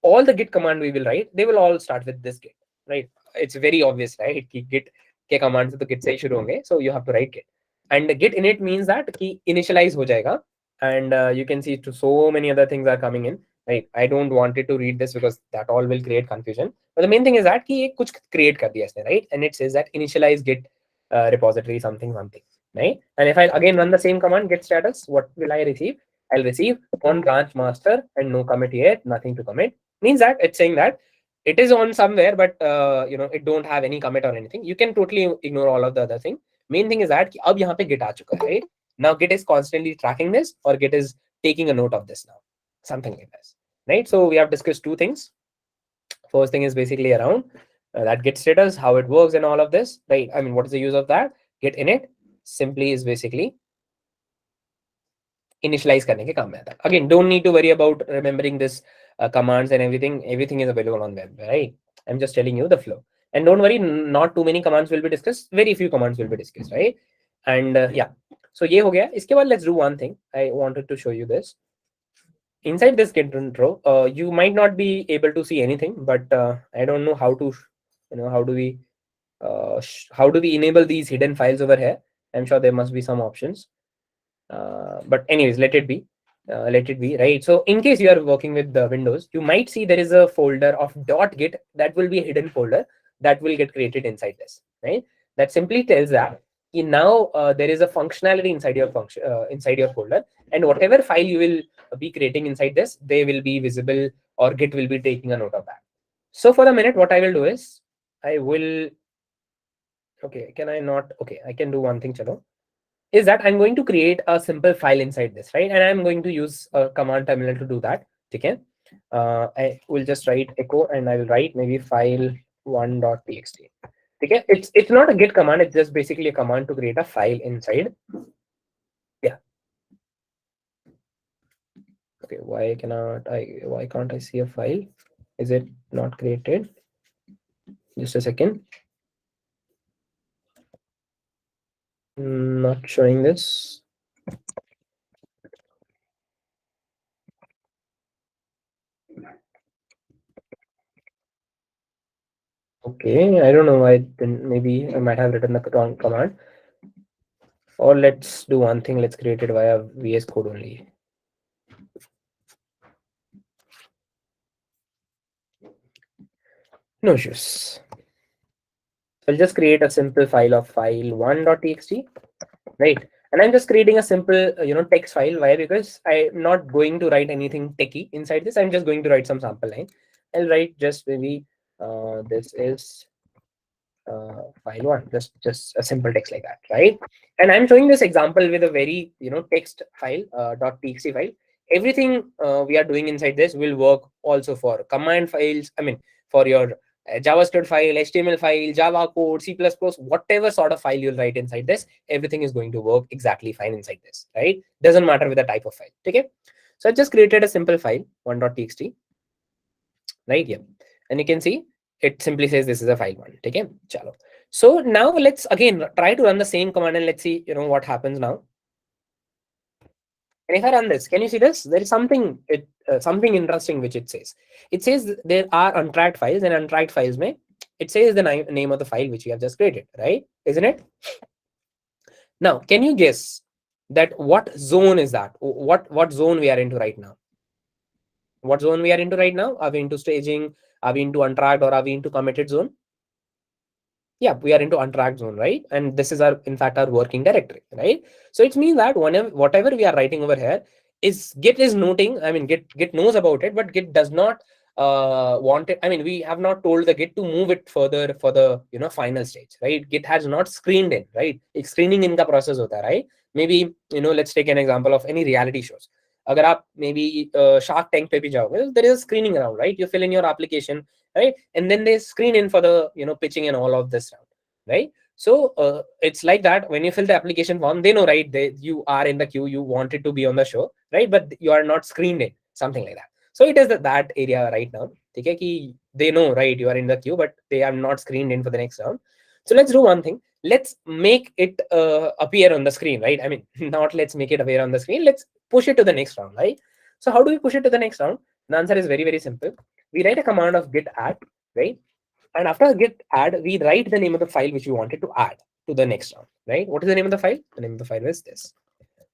all the Git command we will write, they will all start with this Git, right? It's very obvious, right? कि Git के commands तो Git से ही शुरू होंगे, so you have to write Git. And Git init means that कि initialize हो जाएगा, and you can see so many other things are coming in. Right, I don't want it to read this because that all will create confusion. But the main thing is that कि ये कुछ create कर दिया इसने, right? And it says that initialize Git repository something, right? And if I again run the same command, git status, what will I receive? I'll receive on branch master and no commit yet, nothing to commit. Means that it's saying that it is on somewhere, but it don't have any commit or anything. You can totally ignore all of the other thing. Main thing is that कि अब यहाँ पे Git आ चुका है, right? Now Git is constantly tracking this, or Git is taking a note of this now, something like this, right? So we have discussed two things. First thing is basically around that Git status, how it works, and all of this, right? I mean, what is the use of that? Git init simply is basically initialize करने के काम में आता है. Again, don't need to worry about remembering this commands and everything. Everything is available on web, right? I'm just telling you the flow. And don't worry, not too many commands will be discussed. Very few commands will be discussed, right? And yeah, so ये हो गया. इसके बाद let's do one thing. I wanted to show you this. Inside this Git intro, you might not be able to see anything, but I don't know how to, how do we enable these hidden files over here? I'm sure there must be some options. But anyways, let it be. let it be, right? So in case you are working with the Windows, you might see there is a folder of .git that will be a hidden folder that will get created inside this, right? That simply tells that now there is a functionality inside your function inside your folder, and whatever file you will be creating inside this, they will be visible, or Git will be taking a note of that. So for the minute, what I will do is I will, okay, can I not, okay, I can do one thing, chalo, is that I'm going to create a simple file inside this, right? And I'm going to use a command terminal to do that. Okay. I will just write echo, and I will write maybe file1.txt. Okay. It's not a git command. It's just basically a command to create a file inside. Yeah. Okay. Why can't I see a file? Is it not created? Just a second. Not showing this. Okay, I don't know why. Then maybe I might have written the wrong command. Or let's do one thing. Let's create it via VS Code only. No issues. I'll just create a simple file of file1.txt, right? And I'm just creating a simple, text file. Why? Because I'm not going to write anything techy inside this. I'm just going to write some sample line. I'll write just maybe this is file1, just a simple text like that, right? And I'm showing this example with a very text file, .txt file. Everything we are doing inside this will work also for command files. I mean, for your JavaScript file, HTML file, Java code, C++, whatever sort of file you'll write inside this, everything is going to work exactly fine inside this, right? Doesn't matter with the type of file. Okay. So I just created a simple file, 1.txt, right here, and you can see it simply says this is a file one. Okay, chalo. So now let's again try to run the same command, and let's see what happens now. And if I run this, can you see this? There is something interesting which it says. It says there are untracked files, and untracked files may, it says the name of the file which you have just created, right? Isn't it? Now, can you guess that what zone is that? What zone we are into right now? What zone we are into right now? Are we into staging? Are we into untracked, or are we into committed zone? Yeah, we are into untracked zone, right? And this is our, in fact, our working directory, right? So it means that whatever we are writing over here is Git is noting. I mean, Git knows about it, but Git does not want it. I mean, we have not told the Git to move it further for the final stage, right? Git has not screened in, right? एक screening in का process होता है, right? Maybe let's take an example of any reality shows. अगर आप maybe Shark Tank पे भी जाओगे, there is a screening around, right? You fill in your application, right? And then they screen in for the pitching and all of this round, right? So it's like that. When you fill the application form, they know, right? You are in the queue, you wanted to be on the show, right? But you are not screened in, something like that. So it is that area right now. Okay, ki they know, right? You are in the queue, but they are not screened in for the next round. So let's do one thing. Let's make it appear on the screen, right? I mean, not let's make it appear on the screen. Let's push it to the next round, right? So how do we push it to the next round? The answer is very, very simple. We write a command of git add, right? And after git add, we write the name of the file which we wanted to add to the next round, right? What is the name of the file? The name of the file is this.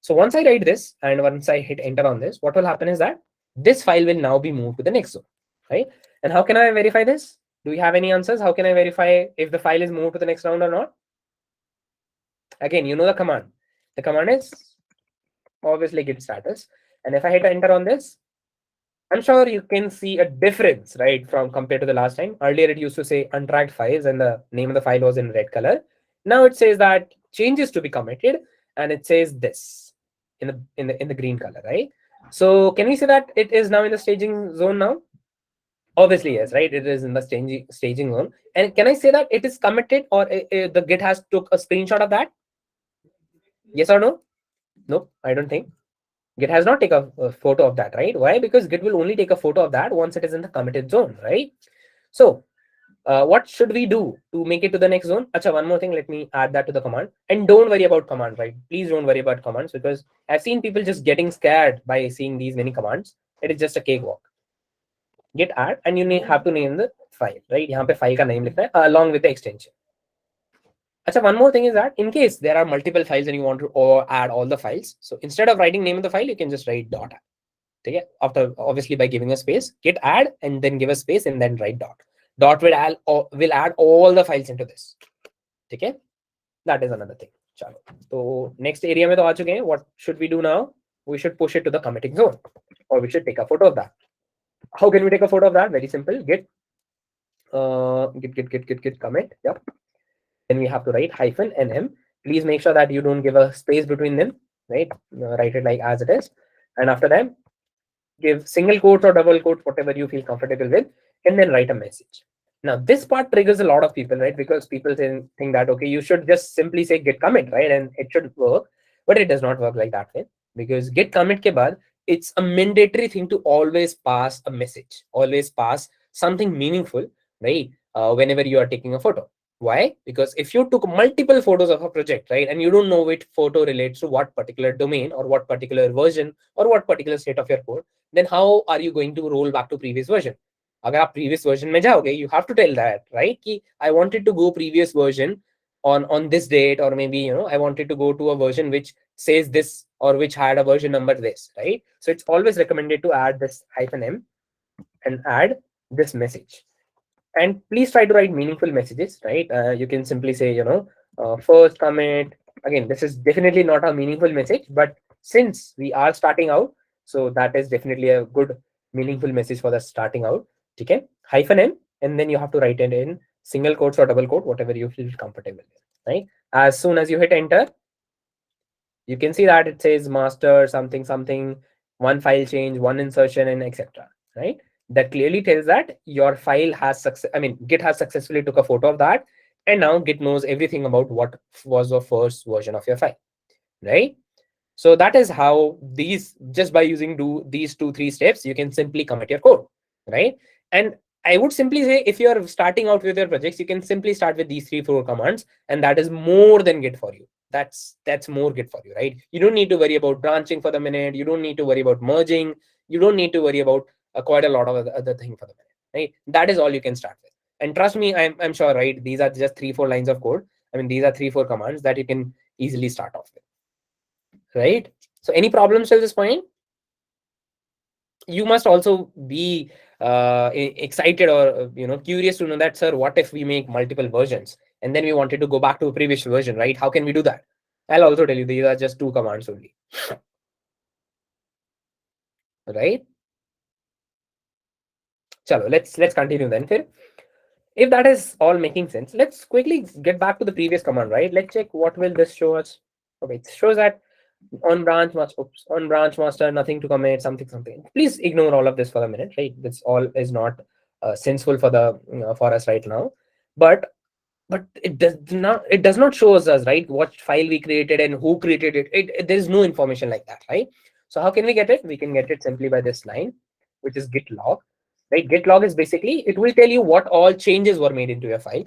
So once I write this and once I hit enter on this, what will happen is that this file will now be moved to the next zone, right? And how can I verify this? Do you have any answers? How can I verify if the file is moved to the next round or not? Again, the command. The command is obviously git status. And if I hit enter on this, I'm sure you can see a difference, right, from compared to the last time. Earlier, it used to say untracked files and the name of the file was in red color. Now it says that changes to be committed, and it says this in the green color, right? So can we say that it is now in the staging zone now? Obviously, yes, right? It is in the staging zone. And can I say that it is committed, or the Git has took a screenshot of that? Yes or no? Nope, I don't think. Git has not taken a photo of that, right? Why? Because Git will only take a photo of that once it is in the committed zone, right? So what should we do to make it to the next zone? Acha, one more thing, let me add that to the command. And don't worry about command, right? Please don't worry about commands, because I've seen people just getting scared by seeing these many commands. It is just a cakewalk. Git add, and you have to name the file, right? यहाँ पे file का name लिखना है along with the extension. So one more thing is that in case there are multiple files and you want to or add all the files, so instead of writing name of the file, you can just write dot add. Okay? After obviously by giving a space, git add and then give a space and then write dot. Dot will add all the files into this. Okay? That is another thing. Chalo. So next area में तो आ चुके हैं. What should we do now? We should push it to the committing zone, or we should take a photo of that. How can we take a photo of that? Very simple. Git commit. Yep. Then we have to write -nm. Please make sure that you don't give a space between them, right? Write it like as it is. And after that, give single quotes or double quotes, whatever you feel comfortable with, and then write a message. Now, this part triggers a lot of people, right? Because people think that, okay, you should just simply say git commit, right? And it should work, but it does not work like that way. Because git commit ke baad, it's a mandatory thing to always pass a message, always pass something meaningful, right? Whenever you are taking a photo. Why? Because if you took multiple photos of a project, right, and you don't know which photo relates to what particular domain or what particular version or what particular state of your code, then how are you going to roll back to previous version? अगर आप previous version में जाओगे, you have to tell that, right? कि I wanted to go previous version on this date, or maybe I wanted to go to a version which says this or which had a version number this, right? So it's always recommended to add this -m and add this message. And please try to write meaningful messages, right? You can simply say, first commit. Again, this is definitely not a meaningful message, but since we are starting out, so that is definitely a good meaningful message for the starting out. Okay, -m, and then you have to write it in single quotes or double quote, whatever you feel comfortable with, right? As soon as you hit enter, you can see that it says master something something, one file change, one insertion, and etc. Right? That clearly tells that your file has success. I mean, Git has successfully took a photo of that, and now Git knows everything about what was the first version of your file, right? So that is how just by using these 2-3 steps, you can simply commit your code, right? And I would simply say, if you're starting out with your projects, you can simply start with these 3-4 commands, and that is more than Git for you. That's more Git for you, right? You don't need to worry about branching for the minute. You don't need to worry about merging. You don't need to worry about quite a lot of other thing for the minute, right? That is all you can start with. And trust me, I'm sure, right? These are just 3-4 lines of code. I mean, these are 3-4 commands that you can easily start off with, right? So any problems till this point? You must also be excited or curious to know that, sir, what if we make multiple versions and then we wanted to go back to a previous version, right? How can we do that? I'll also tell you, these are just 2 commands only, right? Chalo, let's continue then. If that is all making sense, let's quickly get back to the previous command, right? Let's check what will this show us. Okay, it shows that on branch master, nothing to commit, something. Please ignore all of this for a minute, right? This all is not senseful for us right now, but it does not show us, right, what file we created and who created it. There's no information like that, right? So how can we get it? We can get it simply by this line, which is git log, right? Git log is basically, it will tell you what all changes were made into your file.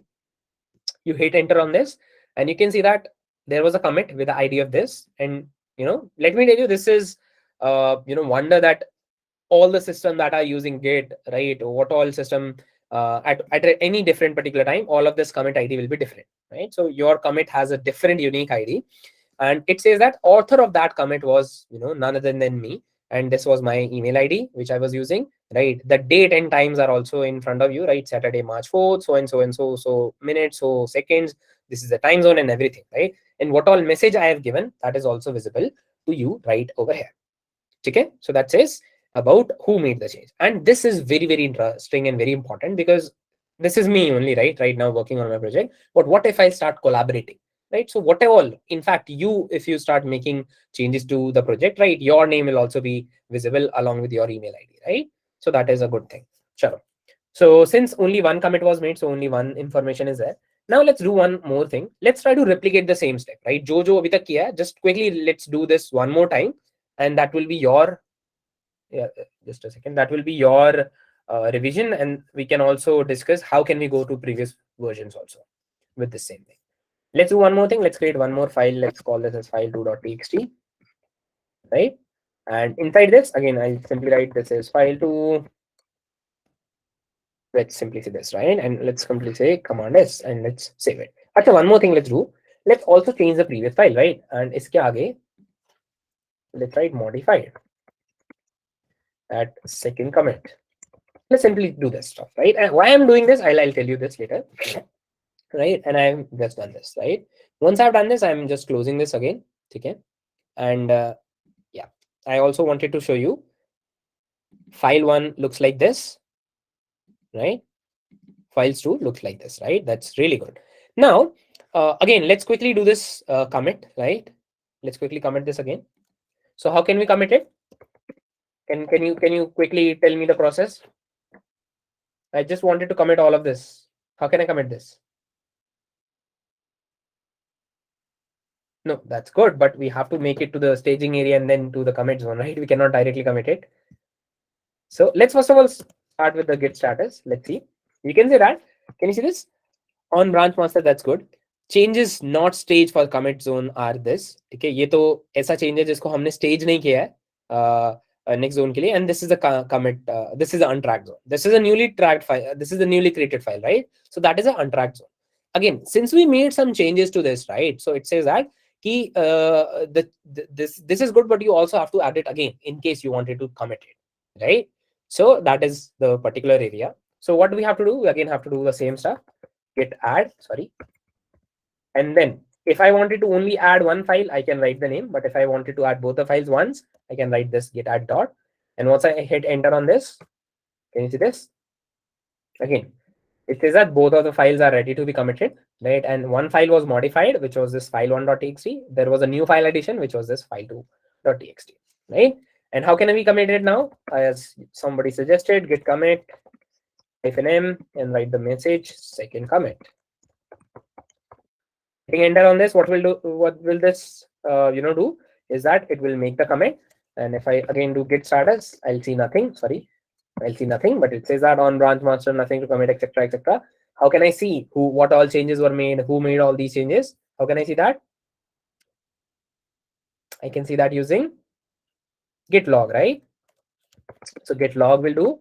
You hit enter on this, and you can see that there was a commit with the ID of this. And let me tell you, this is wonder that all the system that are using Git, right, what all system at any different particular time, all of this commit ID will be different, right? So your commit has a different unique ID, and it says that author of that commit was none other than me, and this was my email ID which I was using, right? The date and times are also in front of you, right? Saturday, March 4th, so and so and so minutes, so seconds, this is the time zone and everything, right? And what all message I have given, that is also visible to you right over here. Okay, so that says about who made the change. And this is very, very interesting and very important, because this is me only, right now working on my project. But what if I start collaborating, right? So whatever, in fact, if you start making changes to the project, right, your name will also be visible along with your email ID, right? So that is a good thing. Sure. So since only one commit was made, so only one information is there. Now let's do one more thing. Let's try to replicate the same step, right? Jo abhi tak kiya hai, just quickly let's do this one more time, and that will be your just a second. That will be your revision, and we can also discuss how can we go to previous versions also with the same thing. Let's do one more thing. Let's create one more file. Let's call this as file2.txt, right? And inside this, again, I'll simply write this as file2. Let's simply say this, right? And let's simply say command S, and let's save it. Acha, one more thing let's do. Let's also change the previous file, right? And iske aage, let's write modified at second commit. Let's simply do this stuff, right? And why I'm doing this, I'll tell you this later, right? And I've just done this, right? Once I've done this, I'm just closing this again, okay? And yeah, I also wanted to show you file 1 looks like this, right? Files 2 looks like this, right? That's really good. Now, again, let's quickly do this commit, right? Let's quickly commit this again. So how can we commit it? Can you quickly tell me the process? I just wanted to commit all of this. How can I commit this? No, that's good, but we have to make it to the staging area and then to the commit zone, right? We cannot directly commit it. So let's first of all start with the git status. Let's see. You can see that. Can you see this? On branch master, that's good. Changes not stage for commit zone are this. ठीक है, ये तो ऐसा change है जिसको हमने stage नहीं किया है next zone के लिए, and this is a commit. This is an untracked zone. This is a newly tracked file. This is a newly created file, right? So that is an untracked zone. Again, since we made some changes to this, right? So it says that this is good, but you also have to add it again in case you wanted to commit it, right? So that is the particular area. So what do we have to do? We again have to do the same stuff. Git add, sorry. And then if I wanted to only add one file, I can write the name. But if I wanted to add both the files once, I can write this git add dot. And once I hit enter on this, can you see this? Again, it says that both of the files are ready to be committed, right? And one file was modified, which was this file1.txt. There was a new file addition, which was this file2.txt, right? And how can we commit it now? As somebody suggested, git commit -m and write the message second commit. Hitting enter on this, what will this do is that it will make the commit. And if I again do git status, I'll see nothing. Sorry, I'll see nothing, but it says that on branch master nothing to commit, etc., etc. How can I see what all changes were made, who made all these changes? How can I see that? I can see that using git log, right? So git log will do,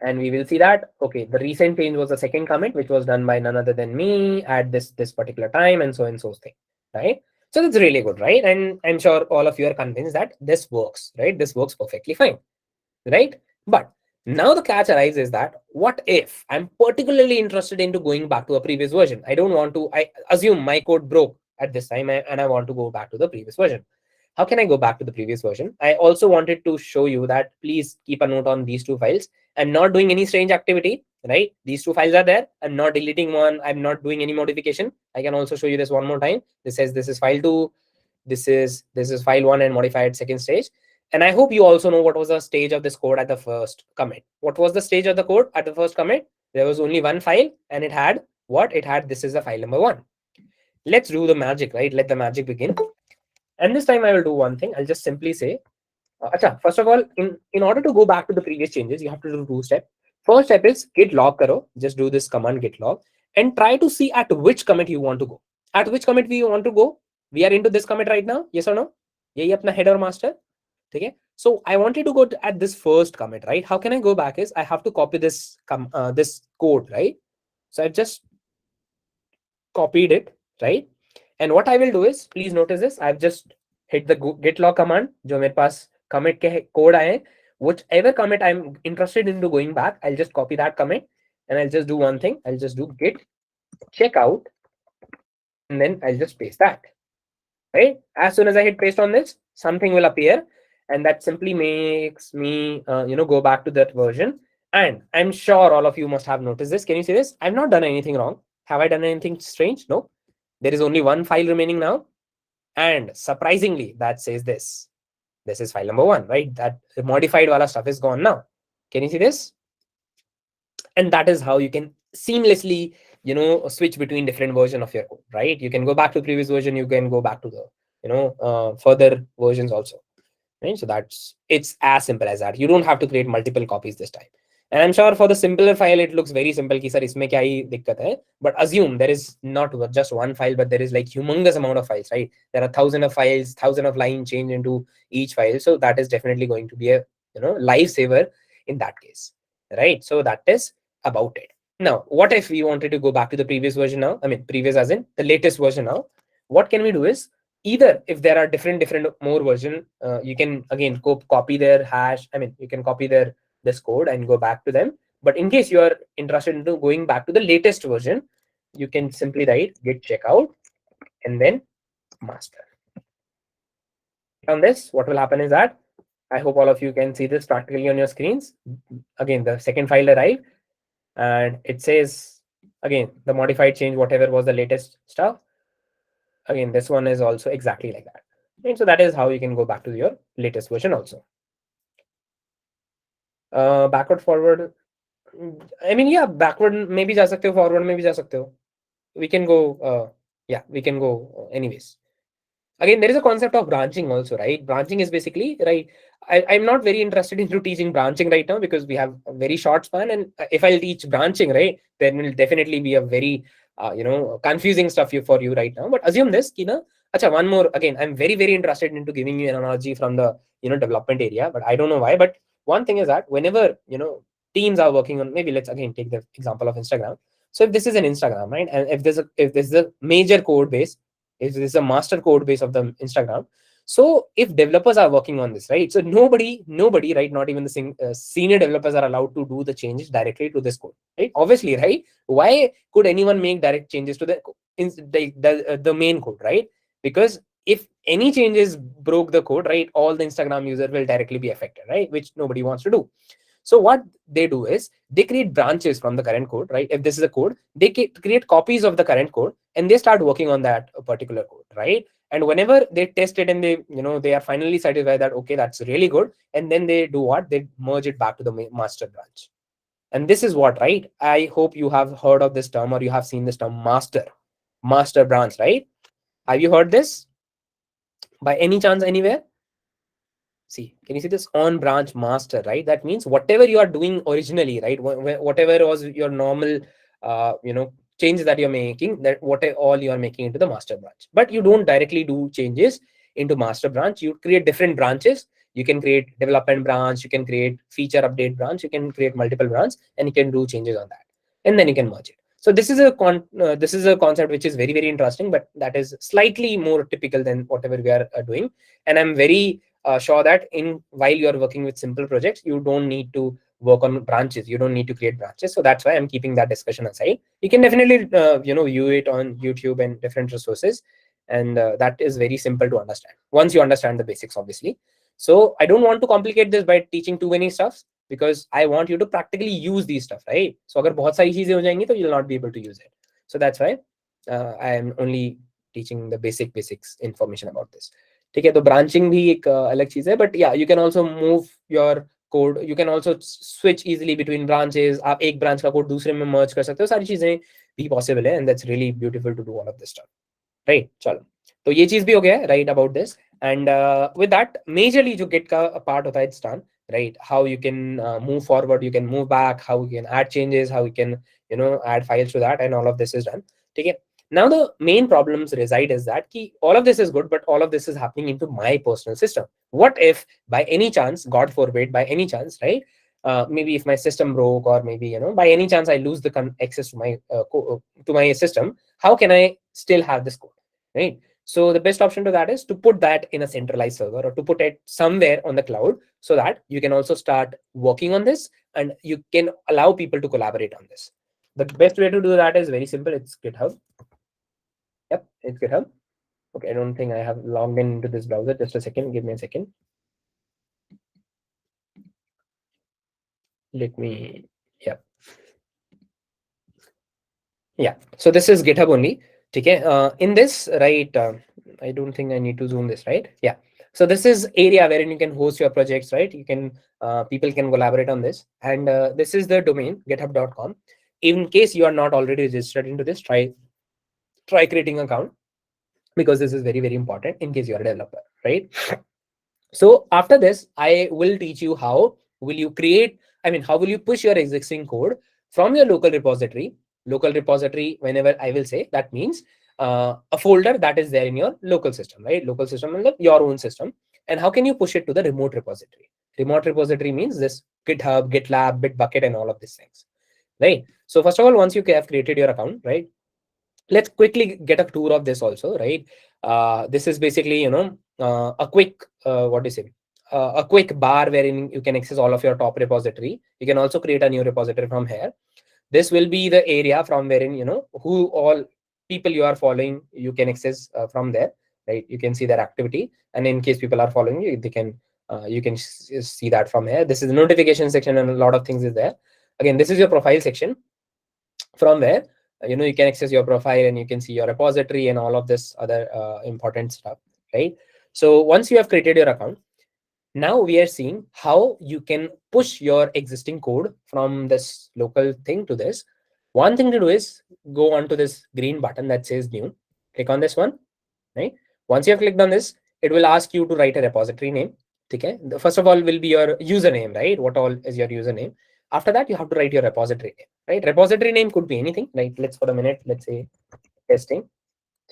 and we will see that, okay, the recent change was the second commit, which was done by none other than me at this particular time, and so thing, right? So that's really good, right? And I'm sure all of you are convinced that this works, right? This works perfectly fine, right? But now the catch arises that what if I'm particularly interested into going back to a previous version? I don't want to, I assume my code broke at this time and I want to go back to the previous version. How can I go back to the previous version? I also wanted to show you that please keep a note on these two files. I'm not doing any strange activity, right? These two files are there. I'm not deleting one. I'm not doing any modification. I can also show you this one more time. This says this is file 2. This is file 1 and modified second stage. And I hope you also know what was the stage of this code at the first commit. What was the stage of the code at the first commit? There was only one file and it had what? It had this is the file number 1. Let's do the magic, right? Let the magic begin. And this time I will do one thing. I'll just simply say, first of all, in order to go back to the previous changes, you have to do 2 steps. First step is git log karo. Just do this command git log and try to see at which commit you want to go. At which commit we want to go? We are into this commit right now. Yes or no? Yahi apna header master. Okay. So I wanted to go at this first commit, right? How can I go back is I have to copy this this code, right? So I've just copied it, right? And what I will do is, please notice this, I've just hit the git log command, जो मेरे पास commit के code आए, whichever commit I'm interested into going back, I'll just copy that commit and I'll just do one thing. I'll just do git checkout and then I'll just paste that, right? As soon as I hit paste on this, something will appear and that simply makes me, go back to that version. And I'm sure all of you must have noticed this. Can you see this? I've not done anything wrong. Have I done anything strange? No. There is only one file remaining now. And surprisingly, that says this. This is file number 1, right? That modified wala stuff is gone now. Can you see this? And that is how you can seamlessly, switch between different version of your code, right? You can go back to the previous version. You can go back to the, further versions also, right? So it's as simple as that. You don't have to create multiple copies this time. And I'm sure for the simpler file, it looks very simple. Ki sir, isme kya hi dikkat hai? But assume there is not just one file, but there is like humongous amount of files, right? There are thousands of files, thousands of lines change into each file. So that is definitely going to be a lifesaver in that case, right? So that is about it. Now, what if we wanted to go back to the previous version now? I mean, previous as in the latest version now. What can we do is, either if there are different more version, you can again go copy their hash. I mean, you can copy their this code and go back to them. But in case you are interested into going back to the latest version, you can simply write git checkout and then master. On this, what will happen is that I hope all of you can see this practically on your screens. Again, the second file arrived and it says again the modified change, whatever was the latest stuff. Again, this one is also exactly like that. And so that is how you can go back to your latest version also. Backward forward. I mean, yeah, backward maybe जा सकते हो, forward में भी जा सकते हो. We can go. Yeah, we can go anyways. Again, there is a concept of branching also, right? Branching is basically, right, I'm not very interested into teaching branching right now because we have a very short span, and if I'll teach branching, right, then will definitely be a very confusing stuff for you right now. But assume this, Kina. Acha, one more. Again, I'm very interested into giving you an analogy from the development area, but I don't know why. But one thing is that whenever teams are working on, maybe let's again take the example of Instagram. So if this is an Instagram, right, and if there's a major code base, if this is a master code base of the Instagram, so if developers are working on this, right, so nobody, right, not even the senior developers are allowed to do the changes directly to this code, right? Obviously, right? Why could anyone make direct changes to the main code, right? Because if any changes broke the code, right, all the Instagram user will directly be affected, right, which nobody wants to do. So what they do is they create branches from the current code, right? If this is a code, they create copies of the current code and they start working on that particular code, right? And whenever they test it and they are finally satisfied that, okay, that's really good. And then they do what? They merge it back to the master branch. And this is what, right? I hope you have heard of this term or you have seen this term master branch, right? Have you heard this by any chance anywhere? See, can you see this on branch master, right? That means whatever you are doing originally, right? Whatever was your normal, changes that you're making, that what all you are making into the master branch. But you don't directly do changes into master branch. You create different branches. You can create development branch. You can create feature update branch. You can create multiple branch, and you can do changes on that, and then you can merge it. So this is a concept which is very interesting, but that is slightly more typical than whatever we are doing. And I'm very sure that while you are working with simple projects, you don't need to work on branches. You don't need to create branches. So that's why I'm keeping that discussion aside. You can definitely view it on YouTube and different resources, and that is very simple to understand once you understand the basics, obviously. So I don't want to complicate this by teaching too many stuffs, because I want you to practically use these stuff, right? So अगर बहुत सारी चीजें हो जाएंगी तो you'll not be able to use it. So that's why I am only teaching the basics information about this. ठीक है, तो ब्रांचिंग भी एक अलग चीज है, बट या you can also move your code, you can also switch easily between branches. आप एक ब्रांच का कोड दूसरे में मर्ज कर सकते हो, सारी चीजें भी पॉसिबल है, and that's really beautiful to do all of this stuff, right? चलो, तो ये चीज भी हो गया है, right, about this. And with that majorly जो गिट का पार्ट होता है, it's done, right? How you can move forward, you can move back, how you can add changes, how you can add files to that, and all of this is done. Okay. Now the main problems reside is that all of this is good, but all of this is happening into my personal system. What if by any chance, God forbid, by any chance, right? Maybe if my system broke, or maybe by any chance I lose the access to my system, how can I still have this code, right? So the best option to that is to put that in a centralized server, or to put it somewhere on the cloud, so that you can also start working on this and you can allow people to collaborate on this. The best way to do that is very simple. It's GitHub. Yep, it's GitHub. Okay, I don't think I have logged into this browser. Just a second. Give me a second. Let me, yeah. Yeah, so this is GitHub only. Okay, in this, right, I don't think I need to zoom this, right? Yeah. So this is area wherein you can host your projects, right? You can, people can collaborate on this. And this is the domain, github.com. In case you are not already registered into this, try creating an account, because this is very important in case you are a developer, right? So after this, I will teach you how will you create, how will you push your existing code from your local repository. Local repository, whenever I will say, that means a folder that is there in your local system, right? Local system means your own system. And how can you push it to the remote repository? Remote repository means this GitHub, GitLab, Bitbucket, and all of these things. right? So first of all, once you have created your account, right, let's quickly get a tour of this also, right? This is basically, a quick, what do you say, a quick bar wherein you can access all of your top repository. You can also create a new repository from here. This will be the area from wherein, who all people you are following, you can access from there, right? You can see their activity, and in case people are following you, they can, you can see that from here. This is the notification section, and a lot of things is there. Again, this is your profile section, from where, you can access your profile, and you can see your repository and all of this other important stuff, right? So once you have created your account, now we are seeing how you can push your existing code from this local thing to this. One thing to do is go onto this green button that says new. Click on this one, right? Once you have clicked on this, it will ask you to write a repository name. Okay. The first of all will be your username, right? What all is your username? After that, you have to write your repository name, right? Repository name could be anything, right? Let's for a minute, let's say testing.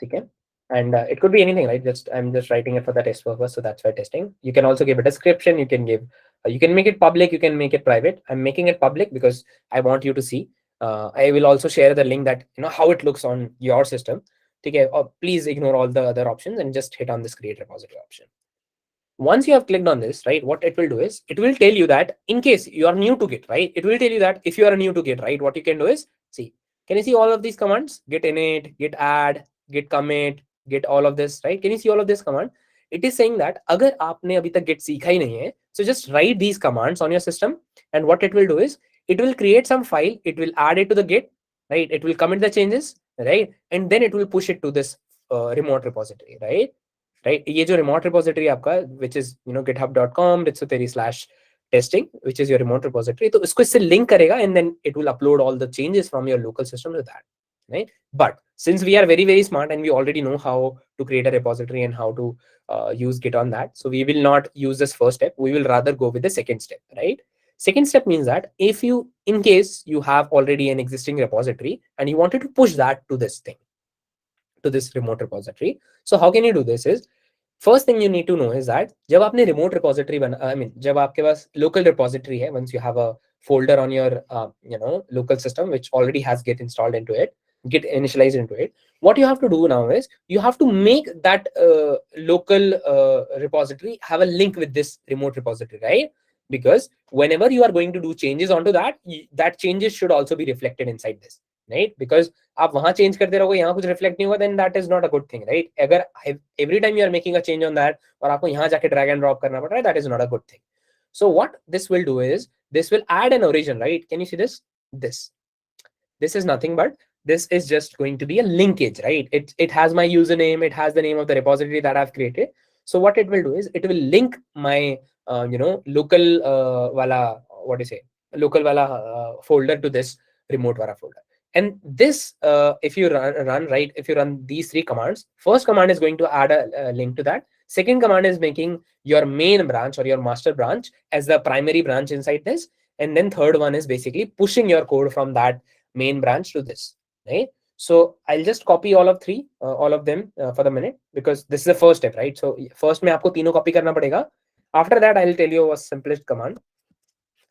Okay. And it could be anything, right? Just I'm just writing it for the test purpose, so that's why testing. You can also give a description. You can give, you can make it public, you can make it private. I'm making it public because I want you to see. I will also share the link that, how it looks on your system. Okay, please ignore all the other options and just hit on this create repository option. Once you have clicked on this, right, what it will do is it will tell you that in case you are new to Git, right, it will tell you that if you are new to Git, right, what you can do is see, can you see all of these commands? Git init, git add, git commit, git all of this, right? Can you see all of this command? It is saying that अगर आपने अभी तक Git सीखा ही नहीं है, so just write these commands on your system, and what it will do is it will create some file, it will add it to the Git, right? It will commit the changes, right? And then it will push it to this remote repository, right? Right, ये जो remote repository आपका, which is github.com /testing, which is your remote repository, तो इसको इससे link करेगा, and then it will upload all the changes from your local system to that, right? But since we are very very smart and we already know how to create a repository and how to use Git on that, so we will not use this first step. We will rather go with the second step, right? Second step means that if you, in case you have already an existing repository and you wanted to push that to this thing, to this remote repository, so how can you do this is, first thing you need to know is that जब आपने remote repository बना, I mean जब आपके पास local repository है, once you have a folder on your local system which already has Git installed into it, Git initialized into it, what you have to do now is you have to make that local repository have a link with this remote repository, right? Because whenever you are going to do changes onto that, that changes should also be reflected inside this, right? Because आप वहां change करते रहोगे, यहाँ कुछ reflect नहीं हुआ, then that is not a good thing, right? अगर every time you are making a change on that और आपको यहाँ जाके ड्रैग एंड ड्रॉप करना पड़ रहा है, that is not a good thing. So what this will do is this will add an origin, right? Can you see this? This is nothing but this is just going to be a linkage, right? It has my username, it has the name of the repository that I've created. So what it will do is it will link my local wala, what do you say, local wala folder to this remote wala folder. And this if you run right, if you run these three commands, first command is going to add a link to that. Second command is making your main branch or your master branch as the primary branch inside this. And then third one is basically pushing your code from that main branch to this, right? So I'll just copy all of three, all of them for the minute, because this is the first step, right? So first में आपको तीनों copy करना पड़ेगा. After that, I'll tell you a simplest command.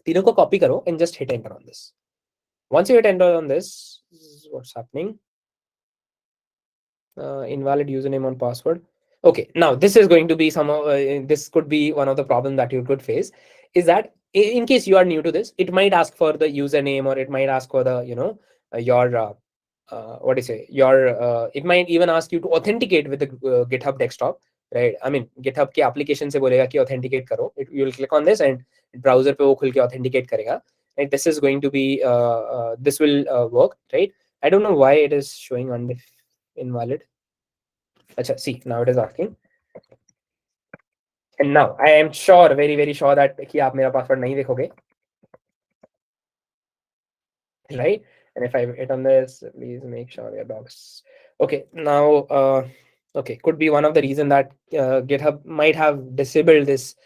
तीनों को copy करो and just hit enter on this. Once you hit enter on this, what's happening? Invalid username and password. Okay, now this is going to be some of this could be one of the problem that you could face, is that in case you are new to this, it might ask for the username, or it might ask for the your what do you say, your it might even ask you to authenticate with the GitHub desktop, right? I mean GitHub के application से बोलेगा कि authenticate करो. You will click on this and browser पे वो खुल के authenticate करेगा, right? This is going to be this will work, right? I don't know why it is showing invalid. Acha, see, now it is asking. And now I am sure, very very sure that कि आप मेरा password नहीं देखोगे, right? And if I hit on this, please make sure your docs. Okay, now okay, could be one of the reason that GitHub might have disabled this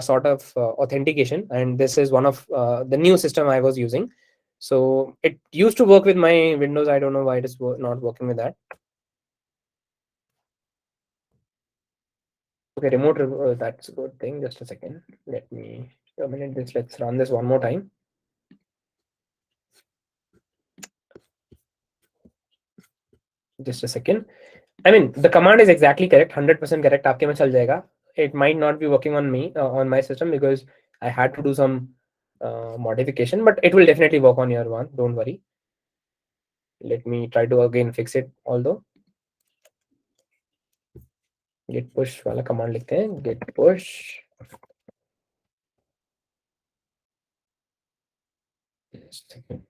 sort of authentication, and this is one of the new system I was using. So it used to work with my Windows. I don't know why it is not working with that. Okay, remote, that's a good thing. Just a second. Let me terminate this. Let's run this one more time. just a second. I mean, the command is exactly correct, 100% correct. आपके में चल जाएगा. It might not be working on me, on my system, because I had to do some modification, but it will definitely work on your one. Don't worry. Let me try to again fix it. Although git push वाला command लिखते हैं. Git push. Just a second.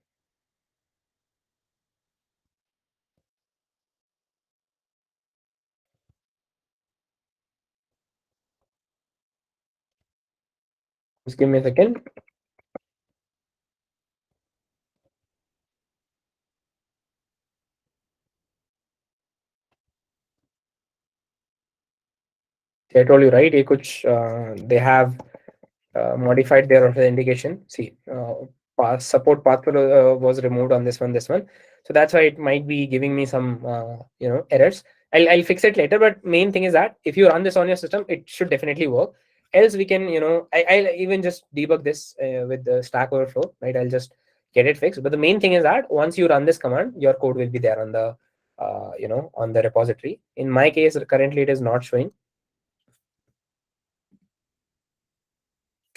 Just give me a second. I told you, right? ये कुछ they have modified their authentication. See, support path was removed on this one, so that's why it might be giving me some errors. I'll fix it later, but main thing is that if you run this on your system, it should definitely work. Else we can, I'll even just debug this with the Stack Overflow, right? I'll just get it fixed. But the main thing is that once you run this command, your code will be there on the on the repository. In my case, currently it is not showing.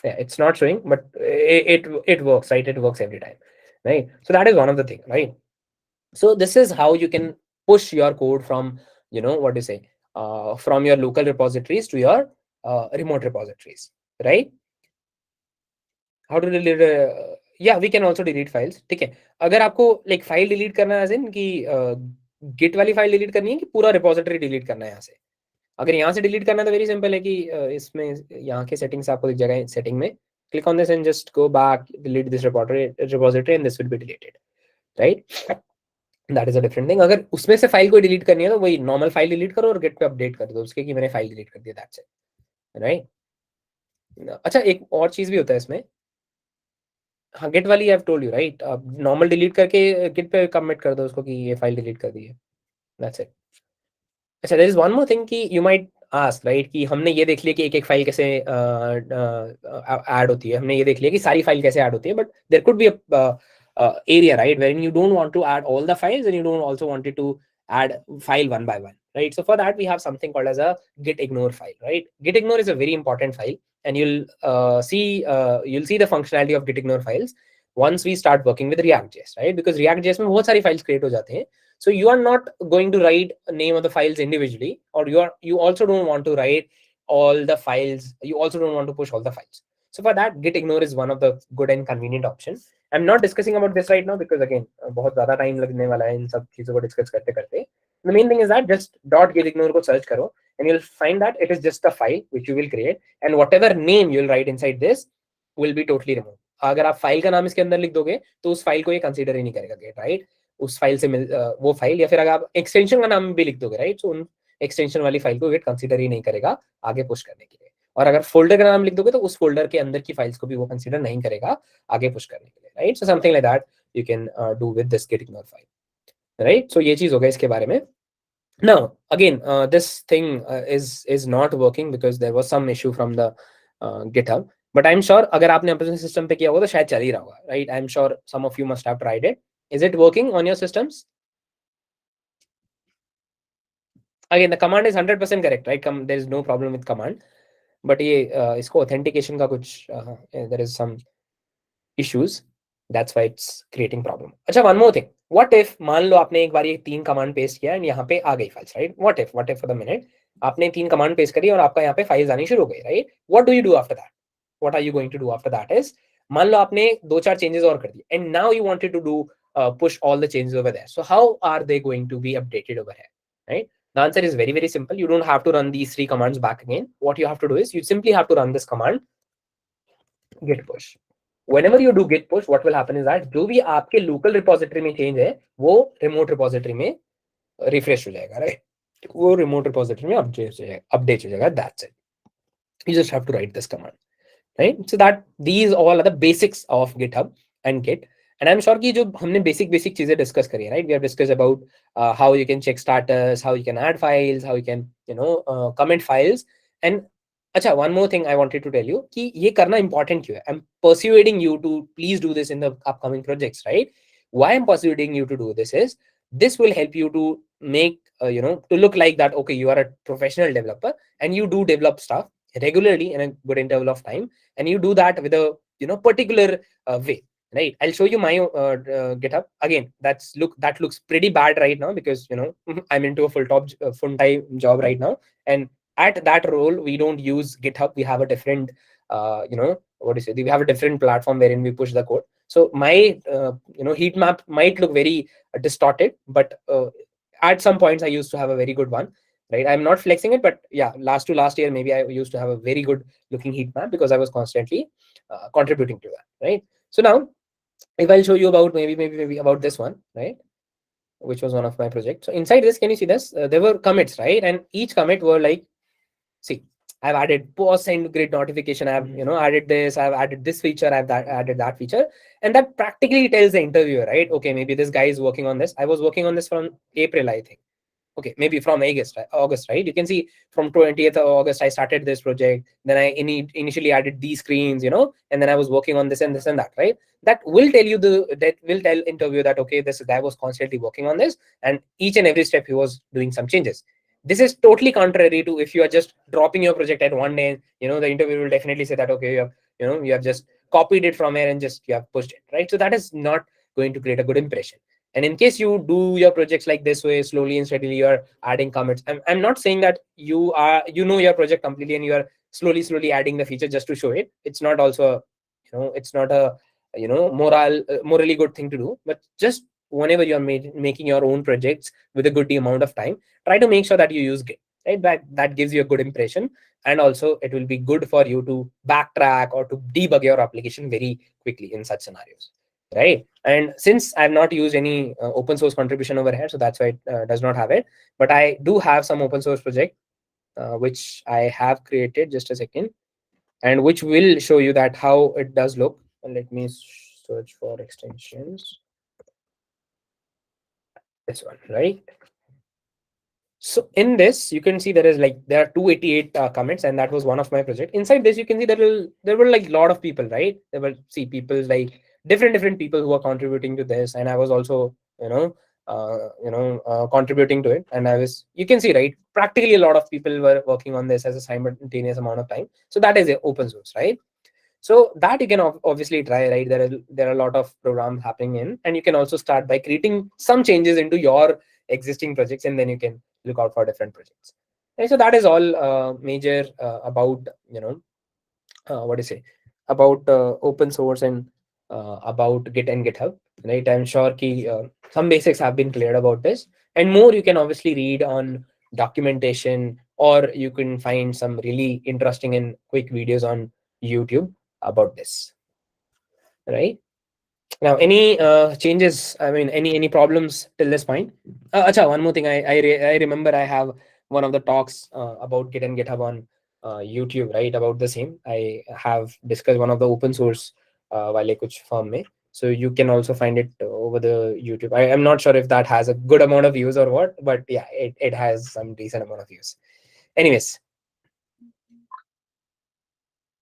Yeah, it's not showing, but it works, right? It works every time, right? So that is one of the things, right? So this is how you can push your code from, what do you say, from your local repositories to your remote repositories, right? How to delete? Yeah, we can also delete files. ठीक है. अगर आपको like file delete करना है, as in कि git वाली file delete करनी है कि पूरा repository delete करना है यहाँ से. अगर यहाँ से डिलीट करना है तो वेरी सिंपल है कि इसमें यहाँ के सेटिंग्स आपको दिख जाएगा. सेटिंग में click on this and just go back, delete this repository and this will be deleted, right? That is a different thing. अगर उसमें से फाइल कोई डिलीट करनी है तो वही नॉर्मल फाइल डिलीट करो और गेट पे अपडेट कर दो उसके कि मैंने फाइल डिलीट कर दिया, दैट्स इट, राइट? अच्छा, एक और चीज भी होता है इसमें. हाँ, गेट वाली I have told you, right? आप नॉर्मल डिलीट करके गेट पे कमिट कर दो उसको कि ये फाइल डिलीट कर दी है, दैट्स इट. अच्छा, there is one more thing कि यू माइट आस्क, राइट, कि हमने ये देख लिया कि एक एक फाइल कैसे ऐड होती है, हमने ये देख लिया कि सारी फाइल कैसे ऐड होती है, but there could be area, right, wherein you don't want to add all the files and you don't also want it to add file one by one, right? So for that we have something called as a git ignore file, right? Git ignore is a very important file, and you'll see the functionality of git ignore files once we start working with React.js, right? Because React.js में बहुत सारी files create हो जाते हैं. So you are not going to write a name of the files individually, or you also don't want to write all the files. You also don't want to push all the files. So for that, git ignore is one of the good and convenient options. I'm not discussing about this right now because again, बहुत ज़्यादा time लगने वाला है इन सब चीजों को discuss करते करते. The main thing is that just .git ignore को search करो and you'll find that it is just a file which you will create, and whatever name you'll write inside this will be totally removed. अगर आप file का नाम इसके अंदर लिख दोगे तो उस फाइल को ये कंसीडर ही नहीं करेगा गेट, राइट? उस फाइल से वो फाइल, या फिर अगर आप एक्सटेंशन का नाम भी लिख दोगे, राइट, तो उन एक्सटेंशन वाली फाइल को गेट कंसीडर ही नहीं करेगा आगे पुश करने के लिए. और अगर फोल्डर का नाम लिख दोगे तो उस फोल्डर के अंदर की फाइल्स को भी वो कंसीडर नहीं करेगा आगे पुश करने के लिए, right? So something like that you can do with this git ignore file, right? So ये चीज हो गया इसके बारे में. Now again, this thing is not working because there was some issue from the GitHub, but I'm sure अगर आपने अपने सिस्टम पे किया होगा तो शायद चल ही रहा होगा, right? I'm sure some of you must have tried it. Is it working on your systems? Again, the command is 100% correct, right? There is no problem with command, but ये इसको authentication का कुछ there is some issues, that's why it's creating problem. अच्छा, one more thing. What if मान लो आपने एक बार ये 3 command paste किया एंड यहाँ पे आ गई files, right? what if for the minute आपने 3 कमांड पेस्ट करी और आपका यहाँ पे फाइल्स आनी शुरू हो गई, right? what do you do after that? What are you going to do after that is, मान लो आपने 2-4 चेंजेस और कर दिए and now you wanted to do push all the changes over there. So how are they going to be updated over here, right? The answer is very, very simple. You don't have to run these 3 commands back again. What you have to do is you simply have to run this command git push. Whenever you do git push, what will happen is that जो भी आपके local repository में change है वो remote repository में refresh हो जाएगा, right? वो remote repository में update हो जाएगा. That's it. You just have to write this command, right? So that these all are the basics of GitHub and Git. And I'm sure कि जो हमने basic चीजें discuss करी है, right? We have discussed about how you can check status, how you can add files, how you can comment files. And अच्छा, one more thing I wanted to tell you कि ये करना important क्यों है? I'm persuading you to please do this in the upcoming projects, right? Why I'm persuading you to do this is this will help you to make to look like that, okay, you are a professional developer and you do develop stuff regularly in a good interval of time, and you do that with a particular way, right? I'll show you my GitHub. Again, that looks pretty bad right now because I'm into a full time job right now, and at that role we don't use GitHub. We have a different what do you say, we have a different platform wherein we push the code. So my heat map might look very distorted, but at some points I used to have a very good one, right? I'm not flexing it, but yeah, last to last year maybe I used to have a very good looking heat map because I was constantly contributing to that, right? So now if I'll show you about maybe about this one, right, which was one of my projects. So inside this, can you see this? There were commits, right? And each commit were like, see, I've added post and grid notification. I've added this. I've added this feature. Added that feature, and that practically tells the interviewer, right? Okay, maybe this guy is working on this. I was working on this from April, I think. Okay, maybe from August, right? You can see from 20th of August I started this project. Then I initially added these screens, and then I was working on this and this and that, right? That will tell interview that, okay, this guy was constantly working on this, and each and every step he was doing some changes. This is totally contrary to if you are just dropping your project at one day. The interviewer will definitely say that, okay, you have just copied it from here and just you have pushed it, right? So that is not going to create a good impression. And in case you do your projects like this way, slowly and steadily, you're adding commits. I'm not saying that you know your project completely and you are slowly adding the feature just to show it. It's not also, it's not a, morally good thing to do. But just whenever you're making your own projects with a good amount of time, try to make sure that you use Git, right? That gives you a good impression, and also it will be good for you to backtrack or to debug your application very quickly in such scenarios, right? And since I've not used any open source contribution over here, so that's why it does not have it. But I do have some open source project which I have created. Just a second, and which will show you that how it does look. And let me search for extensions. This one, right? So in this, you can see there are 288 comments, and that was one of my project. Inside this, you can see there were like a lot of people, right? There were people like different people who are contributing to this, and I was also contributing to it. And you can see, right, practically a lot of people were working on this as a simultaneous amount of time. So that is open source, right? So that you can obviously try, right? There are a lot of programs happening in, and you can also start by creating some changes into your existing projects, and then you can look out for different projects. And so that is all major about what do you say, about open source and about Git and GitHub, right? I'm sure some basics have been cleared about this, and more you can obviously read on documentation, or you can find some really interesting and quick videos on YouTube about this, right? Now, any changes? I mean, any problems till this point? Acha, one more thing. I remember I have one of the talks about Git and GitHub on YouTube, right? About the same. I have discussed one of the open source wale kuch firm mein. So you can also find it over the YouTube. I am not sure if that has a good amount of views or what, but yeah, it has some decent amount of views. Anyways,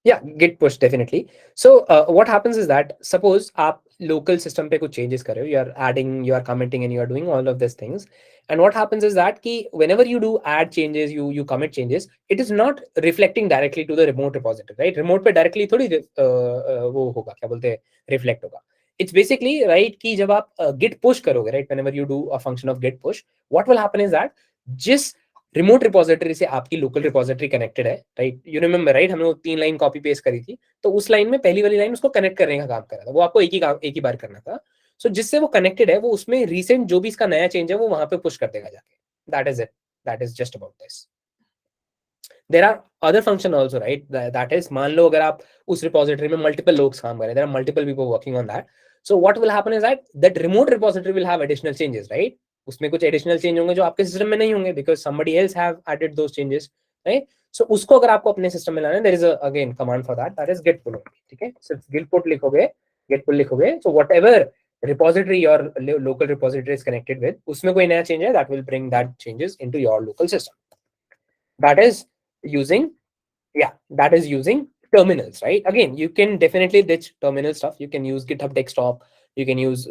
yeah, git push definitely. So what happens is that suppose आप local system पे कुछ changes कर रहे हो, you are adding, you are commenting, and you are doing all of these things. And what happens is that कि whenever you do add changes, you commit changes, it is not reflecting directly to the remote repository, right? Remote पे directly थोड़ी वो होगा, क्या बोलते हैं, reflect होगा. It's basically right कि जब आप git push करोगे, right? Whenever you do a function of git push, what will happen is that जिस रिमोट रिपोजिटरी से आपकी लोकल रिपोजिटरी कनेक्टेड है, राइट? You remember, right? हमने वो 3 लाइन कॉपी पेस्ट करी थी, तो उस लाइन में पहली वाली लाइन उसको कनेक्ट करने का काम कर रहा था, वो आपको एक ही बार करना था. सो जिससे वो कनेक्टेड है, वो उसमें रिसेंट जो भी इसका नया चेंज है वो वहां पे पुश कर देगा जाके. That is it. That is just about this. There are other function also, right? That is, मान लो अगर आप उस रिपोजिटरी में मल्टीपल लोग काम कर रहे हैं, there are multiple people working on that. So what will happen is that remote repository will have additional changes, right? उसमें कुछ एडिशनल चेंज होंगे जो आपके सिस्टम में नहीं होंगे, because somebody else have added those changes, right? So उसको अगर आपको अपने सिस्टम में लाना है, there is a again command for that, that is git pull only. ठीक है? सिर्फ git pull लिखोगे, git pull लिखोगे, so whatever repository your local repository is connected with, उसमें कोई नया change है, that will bring that changes into your local system. That is using, yeah, that is using terminals, right? Again, you can definitely ditch terminal stuff. You can use GitHub desktop. You can use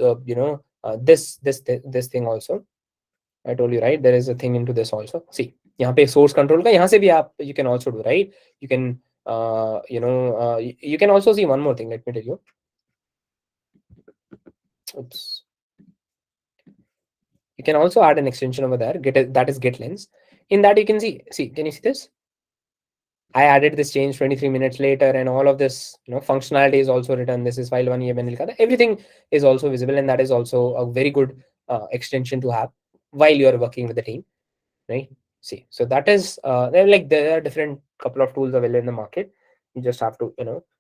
this thing also. I told you, right? There is a thing into this also. See, यहाँ पे source control का यहाँ से भी आप you can also do, right? You can you can also see one more thing. Let me tell you. Oops. You can also add an extension over there. That is get lens. In that you can see. See, can you see this? I added this change 23 minutes later, and all of this, functionality is also written. This is file one EML. Everything is also visible, and that is also a very good extension to have while you are working with the team, right? See, so that is there are different couple of tools available in the market. You just have to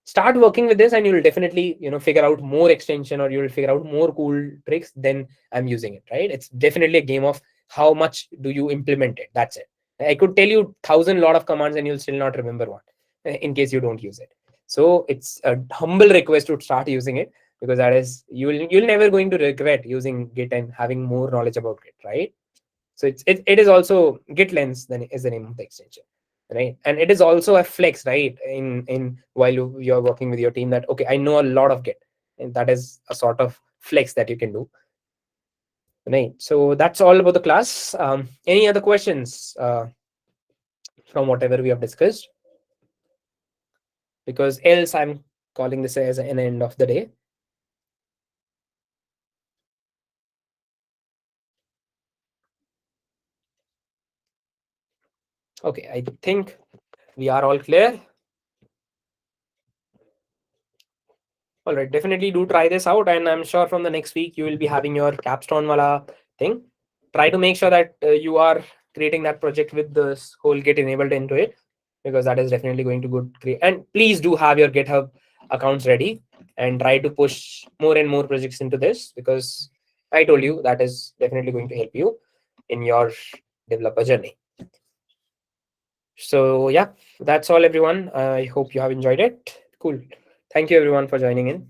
start working with this, and you'll definitely figure out more extension, or you'll figure out more cool tricks than I'm using it, right? It's definitely a game of how much do you implement it. That's it. I could tell you thousand lot of commands and you'll still not remember one in case you don't use it. So it's a humble request to start using it, because that is you'll never going to regret using Git and having more knowledge about Git, right? So it is also Git lens, then is the name of the extension, right? And it is also a flex, right? In while you're working with your team, that okay, I know a lot of Git, and that is a sort of flex that you can do, right? So that's all about the class. Any other questions from whatever we have discussed? Because else I'm calling this as an end of the day. Okay, I think we are all clear. All right, definitely do try this out, and I'm sure from the next week you will be having your capstone wala thing. Try to make sure that you are creating that project with this whole Git enabled into it, because that is definitely going to good create. And please do have your GitHub accounts ready, and try to push more and more projects into this, because I told you that is definitely going to help you in your developer journey. So yeah, that's all everyone. I hope you have enjoyed it. Cool. Thank you everyone for joining in.